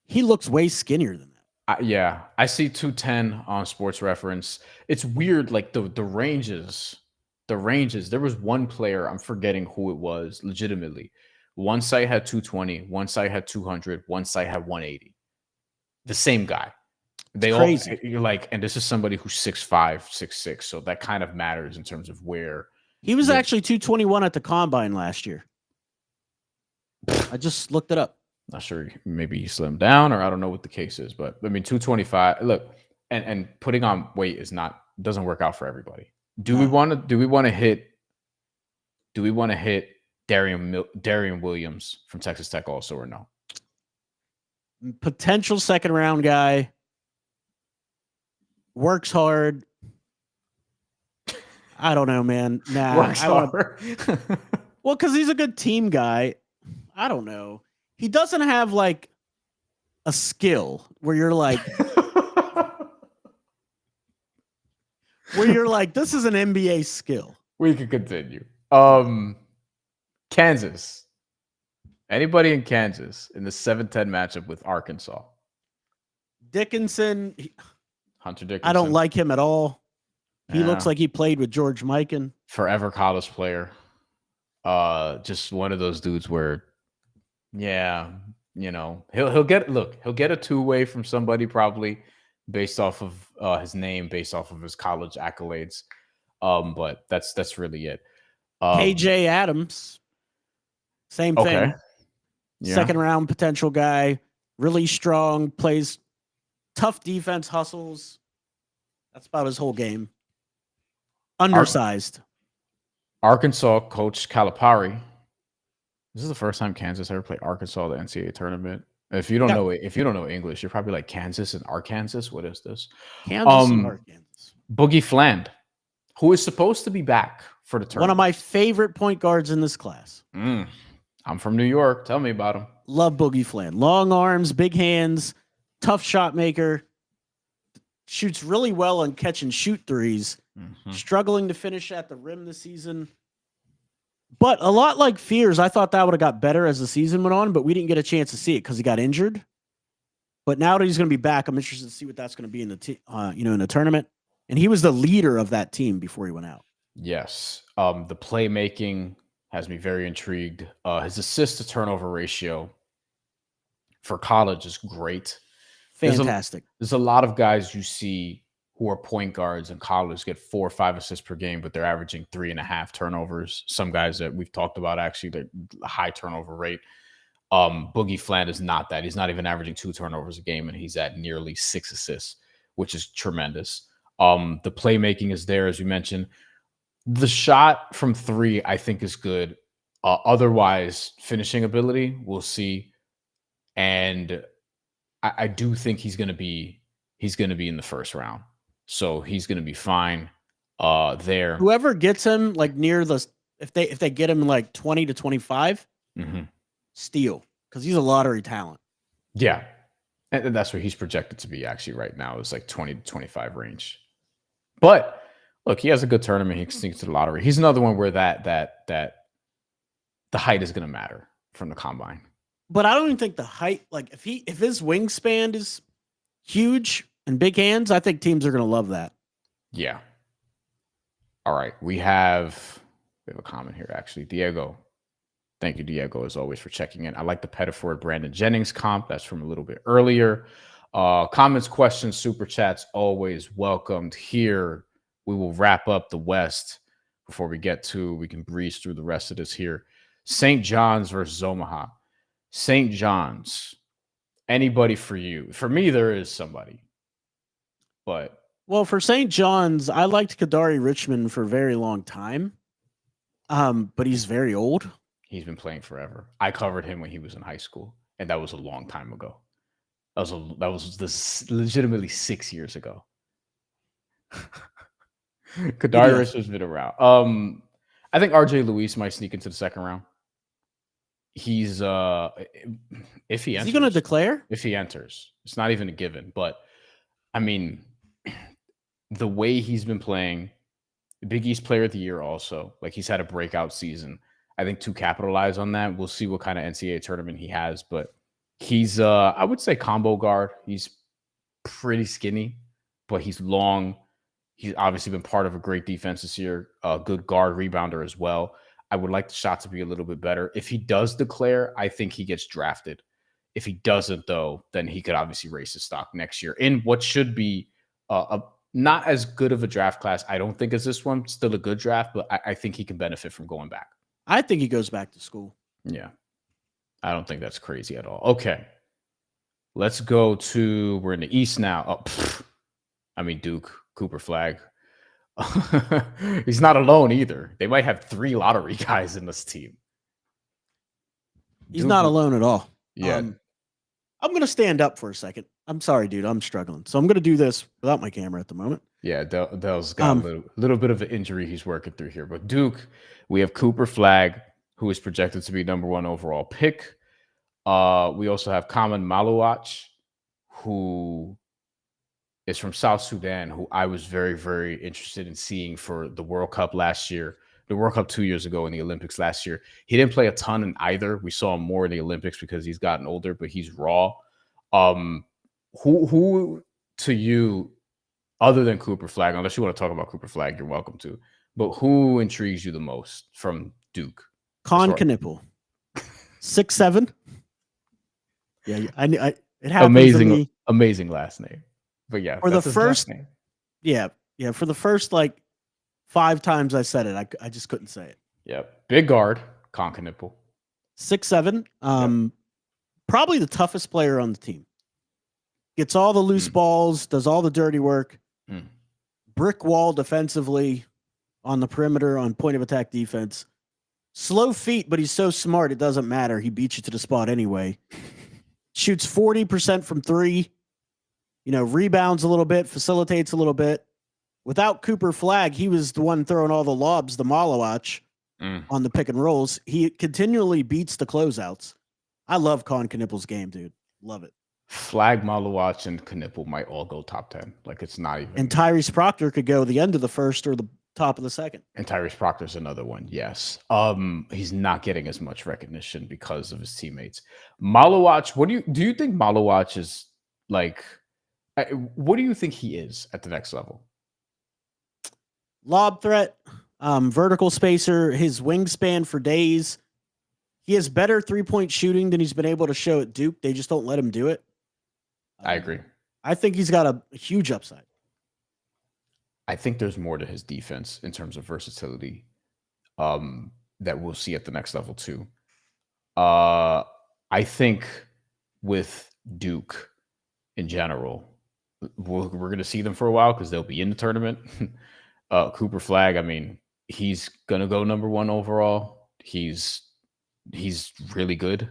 he looks way skinnier than that. Yeah, I see 210 on Sports Reference. It's weird, like the ranges. There was one player, I'm forgetting who it was, legitimately. One site had 220, one site had 200, one site had 180. The same guy. You're like, and this is somebody who's 6'5", 6'6", so that kind of matters in terms of where he was actually 221 at the combine last year. I just looked it up. Not sure. Maybe he slimmed down, or I don't know what the case is. But I mean, 225. Look, and putting on weight doesn't work out for everybody. Do we No. want to? Do we want to hit? Do we want to hit Darian Williams from Texas Tech also, or no? Potential second round guy. Works hard. I don't know, man. Nah, Works hard. Well, because he's a good team guy. I don't know. He doesn't have like a skill where you're like, this is an NBA skill. We could continue. Kansas. Anybody in Kansas in the 7-10 matchup with Arkansas? Dickinson. Hunter Dickinson. I don't like him at all. He looks like he played with George Mikan. Forever college player. Just one of those dudes where, yeah, you know, he'll get a two-way from somebody probably based off of his name, based off of his college accolades. But that's really it. KJ Adams, same thing. Okay. Yeah. Second round potential guy, really strong, plays tough defense, hustles. That's about his whole game. Undersized. Arkansas coach Calipari. This is the first time Kansas ever played Arkansas at the NCAA tournament. If you don't know English, you're probably like Kansas and Arkansas. What is this? Kansas and Arkansas. Boogie Fland, who is supposed to be back for the tournament. One of my favorite point guards in this class. I'm from New York. Tell me about him. Love Boogie Fland. Long arms, big hands, tough shot maker. Shoots really well on catch and shoot threes. Struggling to finish at the rim this season. But a lot like Fears, I thought that would have got better as the season went on, but we didn't get a chance to see it because he got injured. But now that he's going to be back, I'm interested to see what that's going to be in the in the tournament. And he was the leader of that team before he went out. Yes. The playmaking has me very intrigued. His assist to turnover ratio for college is great. Fantastic. There's a lot of guys you see who are point guards in college get 4 or 5 assists per game, but they're averaging 3.5 turnovers. Some guys that we've talked about, actually, the high turnover rate. Boogie Fland is not that. He's not even averaging 2 turnovers a game, and he's at nearly 6 assists, which is tremendous. The playmaking is there, as you mentioned. The shot from 3, I think, is good. Otherwise, finishing ability, we'll see. And I do think he's going to be in the first round. So he's going to be fine there. Whoever gets him like near if they get him like 20 to 25, steal, because he's a lottery talent. Yeah. And that's where he's projected to be actually right now, is like 20 to 25 range. But look, he has a good tournament. He sneaks to the lottery. He's another one where that the height is going to matter from the combine. But I don't even think the height, like if his wingspan is huge and big hands, I think teams are going to love that. Yeah. All right. We have a comment here, actually. Diego. Thank you, Diego, as always, for checking in. I like the Pettiford Brandon Jennings comp. That's from a little bit earlier. Comments, questions, super chats, always welcomed here. We will wrap up the West before we can breeze through the rest of this here. St. John's versus Omaha. St. John's. Anybody for you? For me, there is somebody. But for St. John's, I liked Kadari Richmond for a very long time. But he's very old. He's been playing forever. I covered him when he was in high school, and that was a long time ago. That was legitimately 6 years ago. Kadari Richmond's been around. I think RJ Luis might sneak into the second round. He's if he enters, is he going to declare? If he enters, it's not even a given. But I mean, the way he's been playing, Big East Player of the Year, also, like, he's had a breakout season. I think to capitalize on that, we'll see what kind of NCAA tournament he has. But he's, I would say, combo guard. He's pretty skinny, but he's long. He's obviously been part of a great defense this year. A good guard rebounder as well. I would like the shot to be a little bit better. If he does declare, I think he gets drafted. If he doesn't, though, then he could obviously raise his stock next year in what should be a not as good of a draft class, I don't think, as this one. Still a good draft, but I think he can benefit from going back. I think he goes back to school. Yeah. I don't think that's crazy at all. Okay. Let's go to, we're in the East now. Duke, Cooper Flag. He's not alone either. They might have 3 lottery guys in this team. He's not alone at all. Yeah. I'm going to stand up for a second. I'm sorry, dude. I'm struggling. So I'm going to do this without my camera at the moment. Yeah, Dell's got a little bit of an injury he's working through here. But Duke, we have Cooper Flag, who is projected to be number 1 overall pick. We also have Kaman Maluach, who is from South Sudan, who I was very, very interested in seeing for the World Cup last year, the World Cup 2 years ago, in the Olympics last year. He didn't play a ton in either. We saw him more in the Olympics because he's gotten older, but he's raw. Who to you, other than Cooper Flag, unless you want to talk about Cooper Flag, you're welcome to, but who intrigues you the most from Duke? Knipple, 6'7". Yeah, it happens. Amazing last name. But yeah, for the first, for the first 5 times I said it, I just couldn't say it. Yeah, big guard, Knipple, 6'7". Probably the toughest player on the team. Gets all the loose balls, does all the dirty work. Brick wall defensively, on the perimeter, on point of attack defense. Slow feet, but he's so smart it doesn't matter. He beats you to the spot anyway. Shoots 40% from 3. Rebounds a little bit, facilitates a little bit. Without Cooper Flag, he was the one throwing all the lobs, the Maluach, on the pick and rolls. He continually beats the closeouts. I love Knipple's game, dude. Love it. Flag, Maluach, and Knipple might all go top 10. It's not even. And Tyrese Proctor could go the end of the first or the top of the second. And Tyrese Proctor's another one, yes. He's not getting as much recognition because of his teammates. Maluach, do you think Maluach is what do you think he is at the next level? Lob threat, vertical spacer, his wingspan for days. He has better 3-point shooting than he's been able to show at Duke. They just don't let him do it. I agree. I think he's got a huge upside. I think there's more to his defense in terms of versatility that we'll see at the next level too. I think with Duke in general, we're going to see them for a while because they'll be in the tournament. Cooper Flag, he's going to go number 1 overall. He's really good.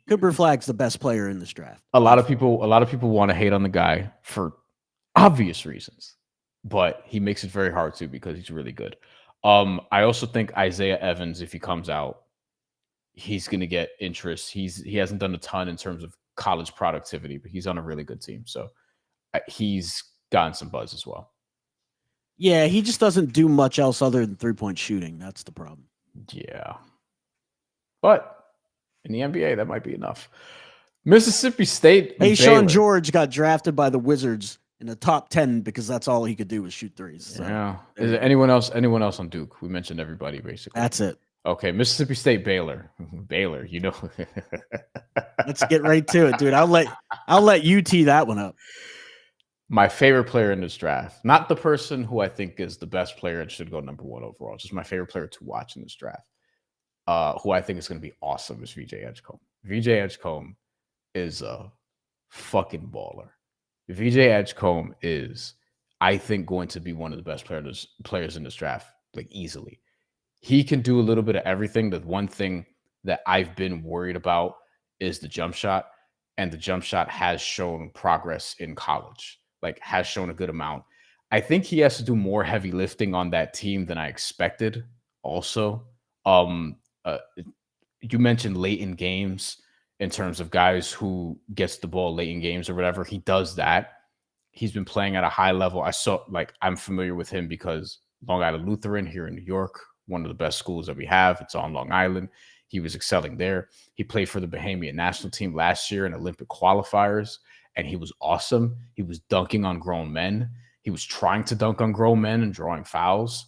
Cooper Flag's the best player in this draft. A lot of people want to hate on the guy for obvious reasons, but he makes it very hard to because he's really good. I also think Isaiah Evans, if he comes out, he's going to get interest. He hasn't done a ton in terms of college productivity, but he's on a really good team. So he's gotten some buzz as well. Yeah, he just doesn't do much else other than 3-point shooting. That's the problem. Yeah. But in the NBA, that might be enough. Mississippi State. Sean George got drafted by the Wizards in the top 10 because that's all he could do was shoot threes. So. Yeah. Is there anyone else on Duke? We mentioned everybody basically. That's it. Okay, Mississippi State, Baylor. Let's get right to it, dude. I'll let you tee that one up. My favorite player in this draft, not the person who I think is the best player and should go number 1 overall, just my favorite player to watch in this draft, who I think is going to be awesome, is VJ Edgecombe. VJ Edgecombe is a fucking baller. VJ Edgecombe is, I think, going to be one of the best players in this draft, easily. He can do a little bit of everything. The one thing that I've been worried about is the jump shot, and the jump shot has shown progress in college, has shown a good amount. I think he has to do more heavy lifting on that team than I expected. Also, you mentioned late in games in terms of guys who gets the ball late in games or whatever. He does that. He's been playing at a high level. I'm familiar with him because Long Island Lutheran here in New York, one of the best schools that we have. It's on Long Island. He was excelling there. He played for the Bahamian national team last year in Olympic qualifiers, and he was awesome. He was dunking on grown men. He was trying to dunk on grown men and drawing fouls.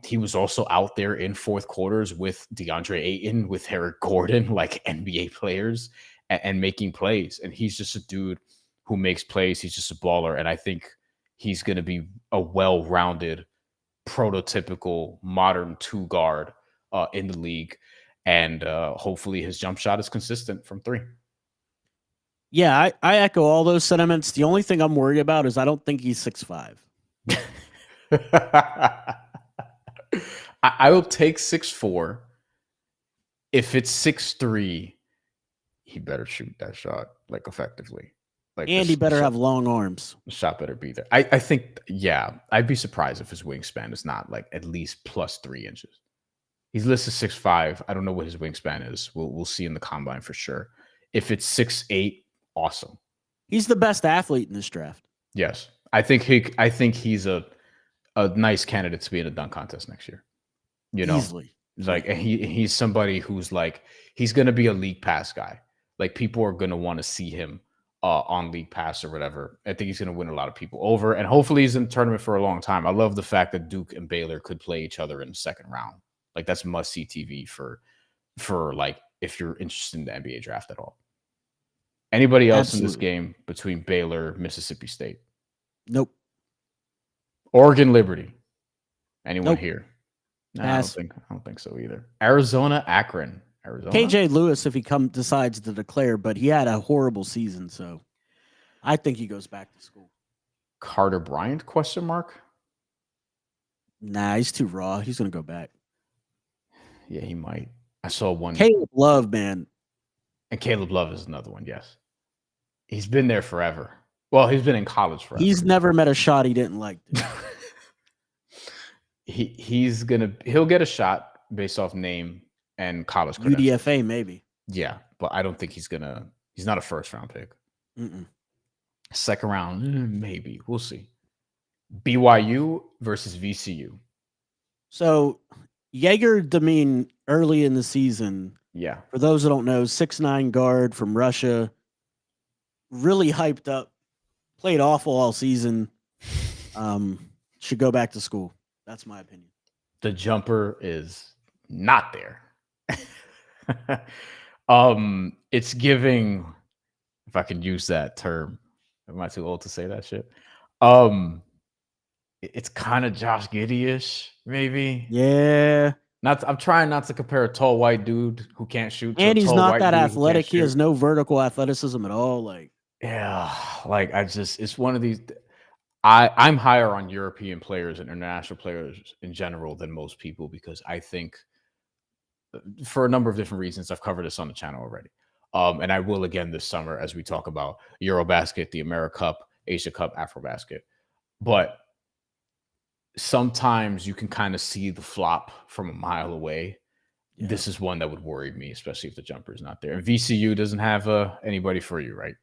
He was also out there in fourth quarters with DeAndre Ayton, with Eric Gordon, NBA players, and making plays. And he's just a dude who makes plays. He's just a baller. And I think he's going to be a well-rounded, prototypical modern 2 guard in the league. and hopefully his jump shot is consistent from 3. Yeah, I echo all those sentiments. The only thing I'm worried about is I don't think he's 6'5". I will take 6'4". If it's 6'3", he better shoot that shot like effectively. Like And he better have long arms. The shot better be there. I think, yeah, I'd be surprised if his wingspan is not like at least plus 3 inches. He's listed 6'5". I don't know what his wingspan is. We'll see in the combine for sure. If it's 6'8", awesome. He's the best athlete in this draft. Yes, I think he's a nice candidate to be in a dunk contest next year. You know, easily. Like he's somebody who's like he's gonna be a league pass guy. Like people are gonna want to see him on league pass or whatever. I think he's gonna win a lot of people over, and hopefully he's in the tournament for a long time. I love the fact that Duke and Baylor could play each other in the second round. Like that's must see TV for like if you're interested in the NBA draft at all. Anybody else in this game between Baylor, Mississippi State? Nope. Oregon, Liberty. Anyone Nope. here? No, I don't think so either. Arizona, Akron. Arizona. KJ Lewis, if he decides to declare, but he had a horrible season, so I think he goes back to school. Carter Bryant? ? Nah, he's too raw. He's gonna go back. Yeah, he might. I saw one. Caleb Love, man. And Caleb Love is another one. Yes, he's been there forever. Well, he's been in college forever. He's never met a shot he didn't like. He'll get a shot based off name and college credentials. UDFA maybe. Yeah, but I don't think he's not a first round pick. Second round, maybe. We'll see. BYU versus VCU. So Jaeger Demine early in the season. Yeah. For those that don't know, 6'9" guard from Russia. Really hyped up. Played awful all season. Should go back to school. That's my opinion. The jumper is not there. It's giving, if I can use that term. Am I too old to say that shit? It's kind of Josh Giddey-ish, maybe. Yeah. I'm trying not to compare a tall white dude who can't shoot. And he's not that athletic. He has no vertical athleticism at all. Like, yeah, like it's one of these. I'm higher on European players and international players in general than most people because I think for a number of different reasons, I've covered this on the channel already. And I will again this summer as we talk about Eurobasket, the AmeriCup, Asia Cup, Afrobasket. But sometimes you can kind of see the flop from a mile away. Yeah. This is one that would worry me, especially if the jumper is not there. And VCU doesn't have anybody for you, right?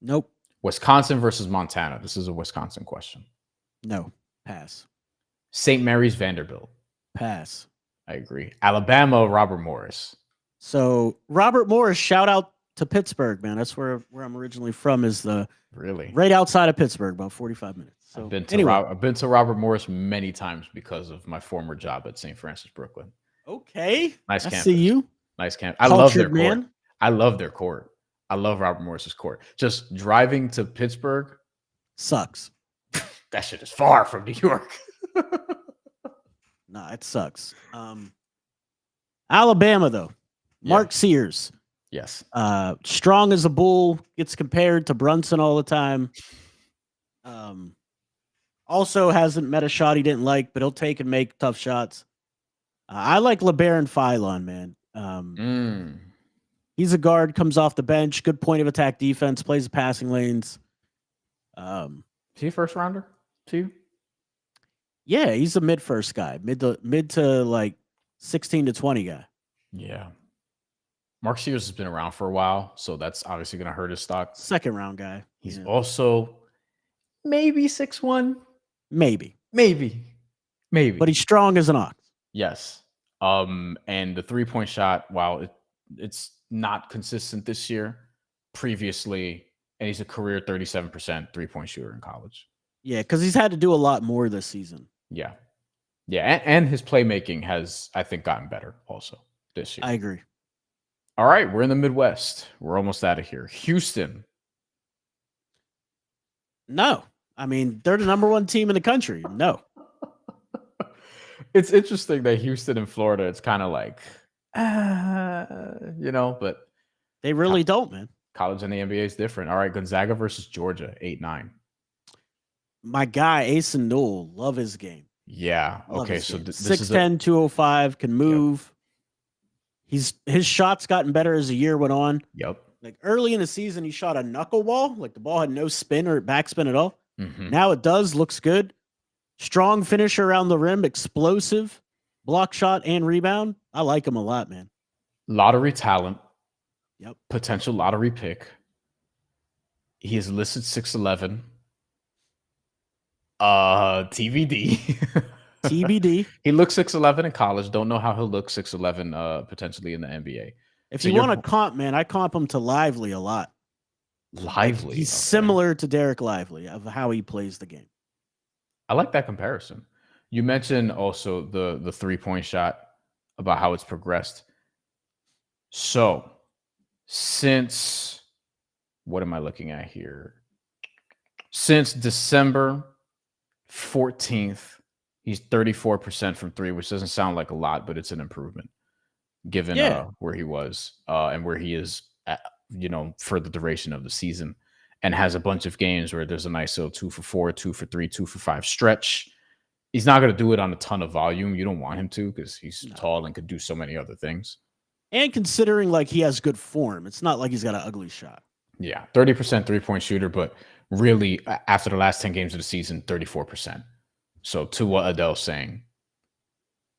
Nope. Wisconsin versus Montana. This is a Wisconsin question. No. Pass. St. Mary's, Vanderbilt. Pass. I agree. Alabama, Robert Morris. So Robert Morris, shout out to Pittsburgh, man. That's where I'm originally from. Is really right outside of Pittsburgh, about 45 minutes. So I've been to Robert Morris many times because of my former job at St. Francis, Brooklyn. Okay, nice campus. See you. Nice campus. I love their court. I love their court. I love Robert Morris's court. Just driving to Pittsburgh sucks. That shit is far from New York. Nah, it sucks. Alabama though. Mark Sears. Yes. Strong as a bull, gets compared to Brunson all the time. Also hasn't met a shot he didn't like, but he'll take and make tough shots. I like LeBaron Philon, man. He's a guard, comes off the bench, good point of attack defense, plays the passing lanes. Is he a first rounder too? Yeah, he's a mid-first guy, mid to like 16 to 20 guy. Yeah. Mark Sears has been around for a while, so that's obviously going to hurt his stock. Second round guy. He's also maybe 6'1". Maybe. But he's strong as an ox. Yes. And the 3-point shot, while it's not consistent this year, previously, and he's a career 37% 3-point shooter in college. Yeah, because he's had to do a lot more this season. Yeah. Yeah, and his playmaking has, I think, gotten better also this year. I agree. All right, we're in the Midwest. We're almost out of here. Houston. No. I mean, they're the number one team in the country. No. It's interesting that Houston and Florida, it's kind of like But They really don't, man. college and the NBA is different. All right, Gonzaga versus Georgia, 8-9. My guy, Ace and Newell, love his game. Yeah. Love Okay. his So game. this is a 6'10", 205, can yep. move. His shots gotten better as the year went on. Yep. Like early in the season, he shot a knuckleball. Like the ball had no spin or backspin at all. Mm-hmm. Now it does. Looks good. Strong finisher around the rim. Explosive. Block shot and rebound. I like him a lot, man. Lottery talent. Yep. Potential lottery pick. He is listed 6'11". TBD. TBD. He looks 6'11" in college. Don't know how he'll look 6'11" potentially in the NBA. If So you want to comp, man, I comp him to Lively a lot. Lively. Like, he's similar to Derek Lively of how he plays the game. I like that comparison. You mentioned also the 3-point shot, about how it's progressed. So since, what am I looking at here? Since December 14th, he's 34% from three, which doesn't sound like a lot, but it's an improvement given where he was and where he is at, for the duration of the season, and has a bunch of games where there's a nice little 2 for 4, 2 for 3, 2 for 5 stretch. He's not going to do it on a ton of volume. You don't want him to, because he's tall and could do so many other things. And considering like he has good form, it's not like he's got an ugly shot. Yeah, 30% 3-point shooter, but really after the last 10 games of the season, 34%. So to what Adel's saying,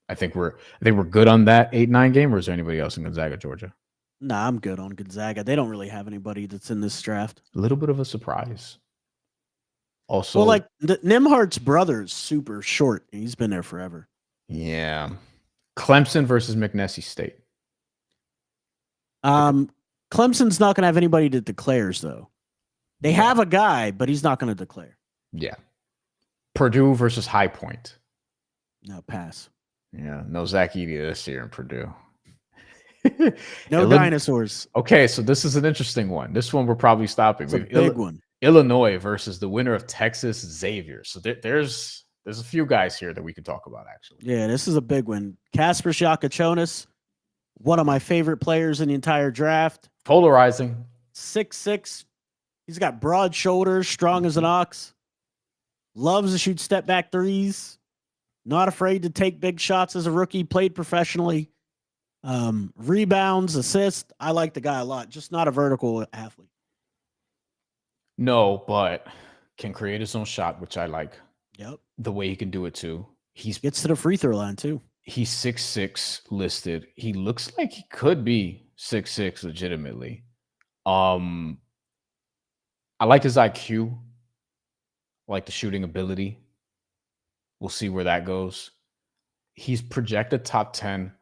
I think we're good on that 8-9 game. Or is there anybody else in Gonzaga, Georgia? Nah, I'm good on Gonzaga. They don't really have anybody that's in this draft. A little bit of a surprise. Also, well, like Nimhart's brother's super short. He's been there forever. Yeah. Clemson versus McNessie State. Clemson's not going to have anybody that declares, though. They have a guy, but he's not going to declare. Yeah. Purdue versus High Point. No, pass. Yeah, no Zach Edey this year in Purdue. No dinosaurs. Okay, so this is an interesting one. This one we're probably stopping. It's a big one. Illinois versus the winner of Texas Xavier. So there's a few guys here that we can talk about, actually. Yeah, this is a big one. Kasper Siakachonis, one of my favorite players in the entire draft. Polarizing. 6'6". He's got broad shoulders, strong as an ox. Loves to shoot step back threes. Not afraid to take big shots as a rookie. Played professionally. Rebounds, assists. I like the guy a lot. Just not a vertical athlete. No, but can create his own shot, which I like. Yep. The way he can do it too. He gets to the free throw line too. He's 6'6" listed. He looks like he could be 6'6" legitimately. I like his IQ. I like the shooting ability. We'll see where that goes. He's projected top 10.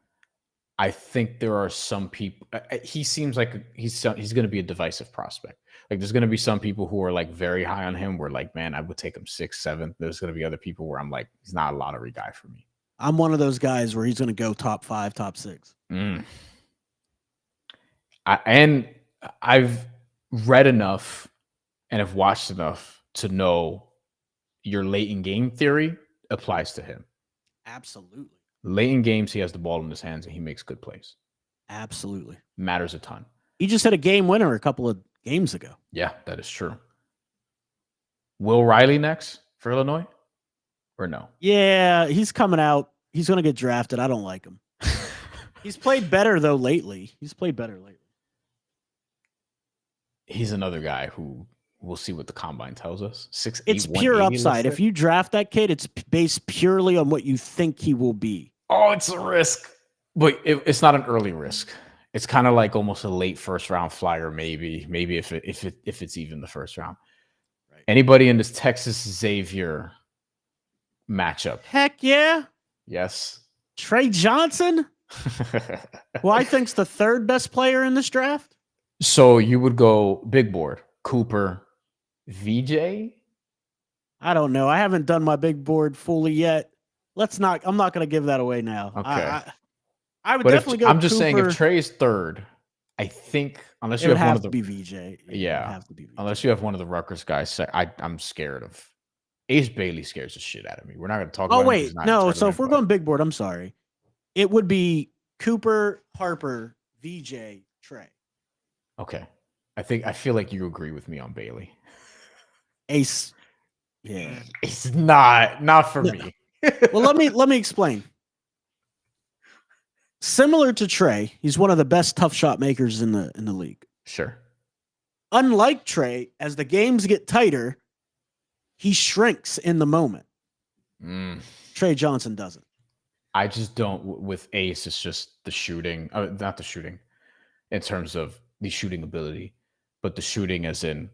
I think there are some people. He seems like he's going to be a divisive prospect. Like there's going to be some people who are like very high on him. Where like, man, I would take him 6, 7. There's going to be other people where I'm like, he's not a lottery guy for me. I'm one of those guys where he's going to go top 5, top 6. And I've read enough and have watched enough to know your late in game theory applies to him. Absolutely. Late in games, he has the ball in his hands and he makes good plays. Absolutely. Matters a ton. He just hit a game winner a couple of games ago. Yeah, that is true. Will Riley next for Illinois or no? Yeah, he's coming out. He's going to get drafted. I don't like him. He's played better, though, lately. He's another guy who we'll see what the combine tells us. 6'8", it's pure upside. If you draft that kid, it's based purely on what you think he will be. Oh, it's a risk. But it's not an early risk. It's kind of like almost a late first round flyer, maybe if it's even the first round. Right. Anybody in this Texas Xavier matchup? Heck yeah. Yes. Trey Johnson, who I think's the third best player in this draft. So you would go big board, Cooper, VJ? I don't know. I haven't done my big board fully yet. I'm not going to give that away now. Okay. I would definitely go. I'm just saying, if Trey's third, I think unless you have one of the VJ, unless you have one of the Rutgers guys, I'm scared of. Ace Bailey scares the shit out of me. We're not going to talk about. Oh wait, no. So if we're going big board, I'm sorry. It would be Cooper, Harper, VJ, Trey. Okay. I feel like you agree with me on Bailey. Ace. Yeah. It's not for No. me. Well, let me explain. Similar to Trey, he's one of the best tough shot makers in the league. Sure. Unlike Trey, as the games get tighter, he shrinks in the moment. Trey Johnson doesn't. I just don't. With Ace, it's just the shooting. Not the shooting in terms of the shooting ability, but the shooting as in,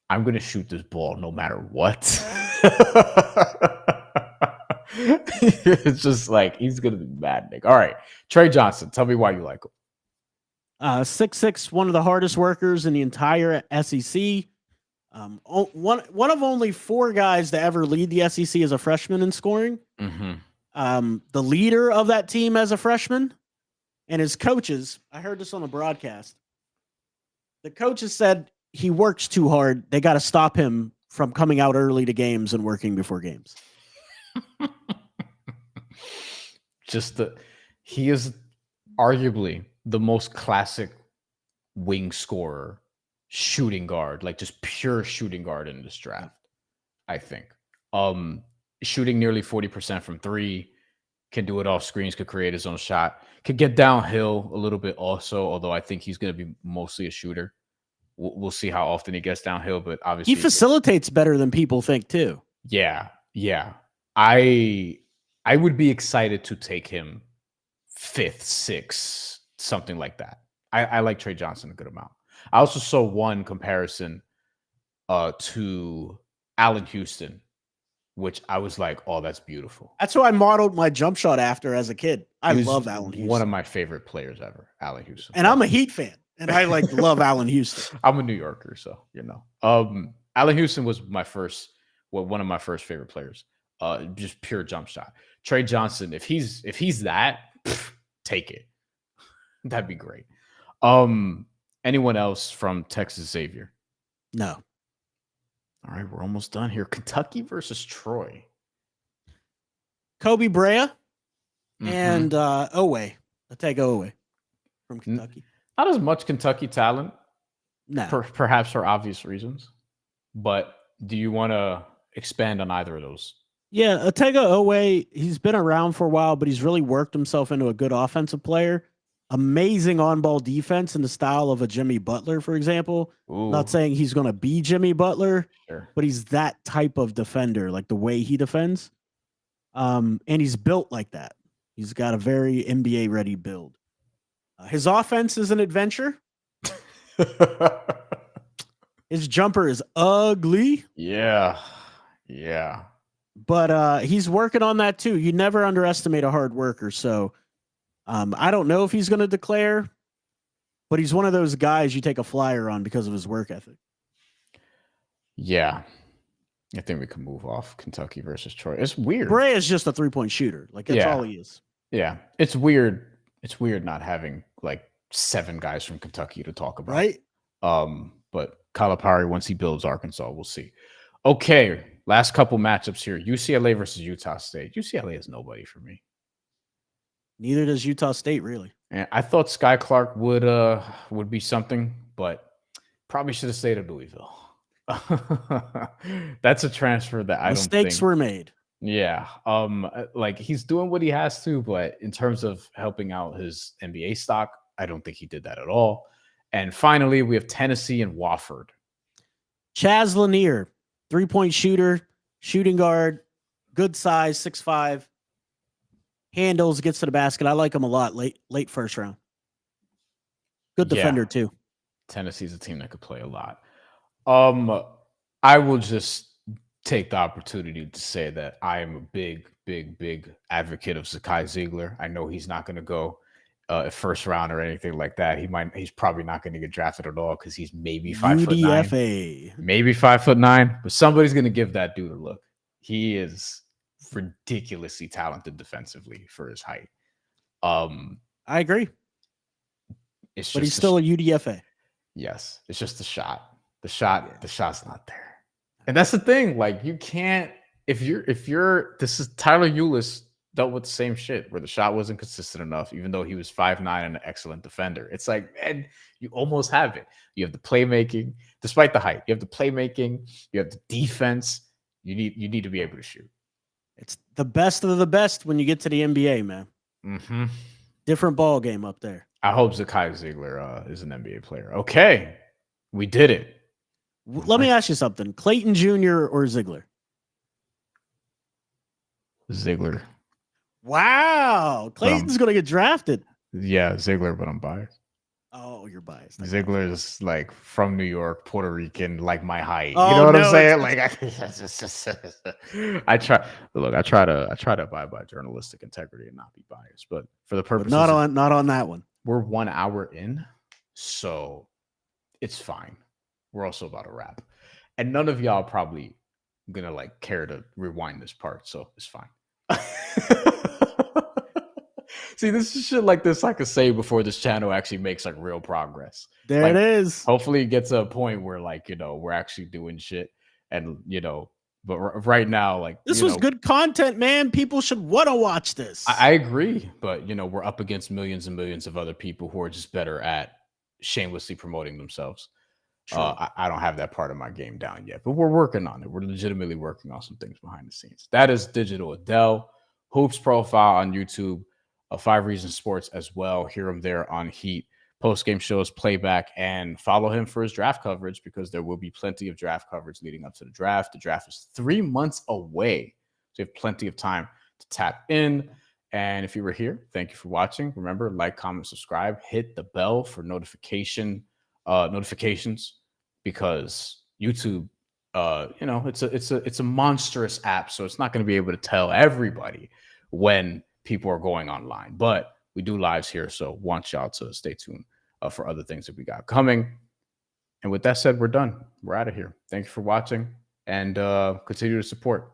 I'm going to shoot this ball no matter what. It's just like, he's going to be mad, Nick. All right. Trey Johnson, tell me why you like him. 6'6", one of the hardest workers in the entire SEC. One of only 4 guys to ever lead the SEC as a freshman in scoring. The leader of that team as a freshman, and his coaches, I heard this on a broadcast. The coaches said he works too hard. They got to stop him from coming out early to games and working before games. He is arguably the most classic wing scorer, shooting guard, like just pure shooting guard in this draft, I think. Shooting nearly 40% from 3, can do it off screens, could create his own shot, could get downhill a little bit also, although I think he's going to be mostly a shooter. We'll see how often he gets downhill, but obviously he facilitates better than people think too. Yeah. I would be excited to take him 5th, 6th, something like that. I like Trey Johnson a good amount. I also saw one comparison to Allen Houston, which I was like, oh, that's beautiful. That's who I modeled my jump shot after as a kid. I love Allen Houston. One of my favorite players ever, Allen Houston. And I'm a Heat fan, and I love Allen Houston. I'm a New Yorker, so Allen Houston was one of my first favorite players. Just pure jump shot. Trey Johnson, if he's that, take it. That'd be great. Anyone else from Texas Xavier? No. All right, we're almost done here. Kentucky versus Troy. Kobe Brea and Owe. I'll take Owe from Kentucky. Not as much Kentucky talent. No. Perhaps for obvious reasons. But do you want to expand on either of those? Yeah, Otega Owe, he's been around for a while, but he's really worked himself into a good offensive player. Amazing on-ball defense in the style of a Jimmy Butler, for example. Ooh. Not saying he's going to be Jimmy Butler, sure, but he's that type of defender, like the way he defends. And he's built like that. He's got a very NBA-ready build. His offense is an adventure. His jumper is ugly. Yeah. But he's working on that too. You never underestimate a hard worker. So I don't know if he's going to declare, but he's one of those guys you take a flyer on because of his work ethic. Yeah. I think we can move off Kentucky versus Troy. It's weird. Brea is just a 3-point shooter. Like, that's all he is. Yeah. It's weird. It's weird not having like 7 guys from Kentucky to talk about. Right. But Calipari, once he builds Arkansas, we'll see. Okay. Last couple matchups here. UCLA versus Utah State. UCLA is nobody for me. Neither does Utah State, really. And I thought Sky Clark would be something, but probably should have stayed at Louisville. That's a transfer that Mistakes were made. Yeah. Like, he's doing what he has to, but in terms of helping out his NBA stock, I don't think he did that at all. And finally, we have Tennessee and Wofford. Chaz Lanier, 3-point shooter, shooting guard, good size, 6'5". Handles, gets to the basket. I like him a lot. Late first round. Good defender too. Tennessee's a team that could play a lot. I will just take the opportunity to say that I am a big advocate of Zakai Ziegler. I know he's not going to go first round or anything like that. He's probably not going to get drafted at all because he's maybe 5'9", maybe 5'9", but somebody's going to give that dude a look. He is ridiculously talented defensively for his height. I agree. But he's still a UDFA. Yes, it's just the shot. The shot's not there. And that's the thing. Like, you can't, if you're this is Tyler Ulis dealt with the same shit where the shot wasn't consistent enough, even though he was 5'9" and an excellent defender. It's like, man, you almost have it. You have the playmaking, despite the height. You have the playmaking, you have the defense. You need to be able to shoot. It's the best of the best when you get to the NBA, man. Mm-hmm. Different ball game up there. I hope Zakai Ziegler is an NBA player. Okay, we did it. Let me ask you something: Clayton Jr. or Ziegler? Ziegler. Wow, Clayton's going to get drafted. Yeah, Ziegler, but I'm biased. Oh, you're biased. Ziegler's like from New York, Puerto Rican, like my height. Oh, you know what I'm saying? I try to abide by journalistic integrity and not be biased. But for the purpose, not on that one. We're 1 hour in, so it's fine. We're also about to wrap, and none of y'all probably gonna like care to rewind this part, so it's fine. See, this is shit like this I could say before this channel actually makes like real progress. There like, it is. Hopefully it gets to a point where like, we're actually doing shit and, but right now, like this was good content, man. People should want to watch this. I agree. But, we're up against millions and millions of other people who are just better at shamelessly promoting themselves. I don't have that part of my game down yet, but we're working on it. We're legitimately working on some things behind the scenes. That is Digital Adel, Hoops Profile on YouTube. 5 Reasons Sports as well. Hear him there on Heat, post-game shows, playback, and follow him for his draft coverage because there will be plenty of draft coverage leading up to the draft. The draft is 3 months away, so you have plenty of time to tap in. And if you were here, thank you for watching. Remember, like, comment, subscribe, hit the bell for notifications because YouTube, it's a monstrous app, so it's not going to be able to tell everybody when people are going online, but we do lives here, so want y'all to stay tuned for other things that we got coming. And with that said, we're done. We're out of here. Thank you for watching and continue to support.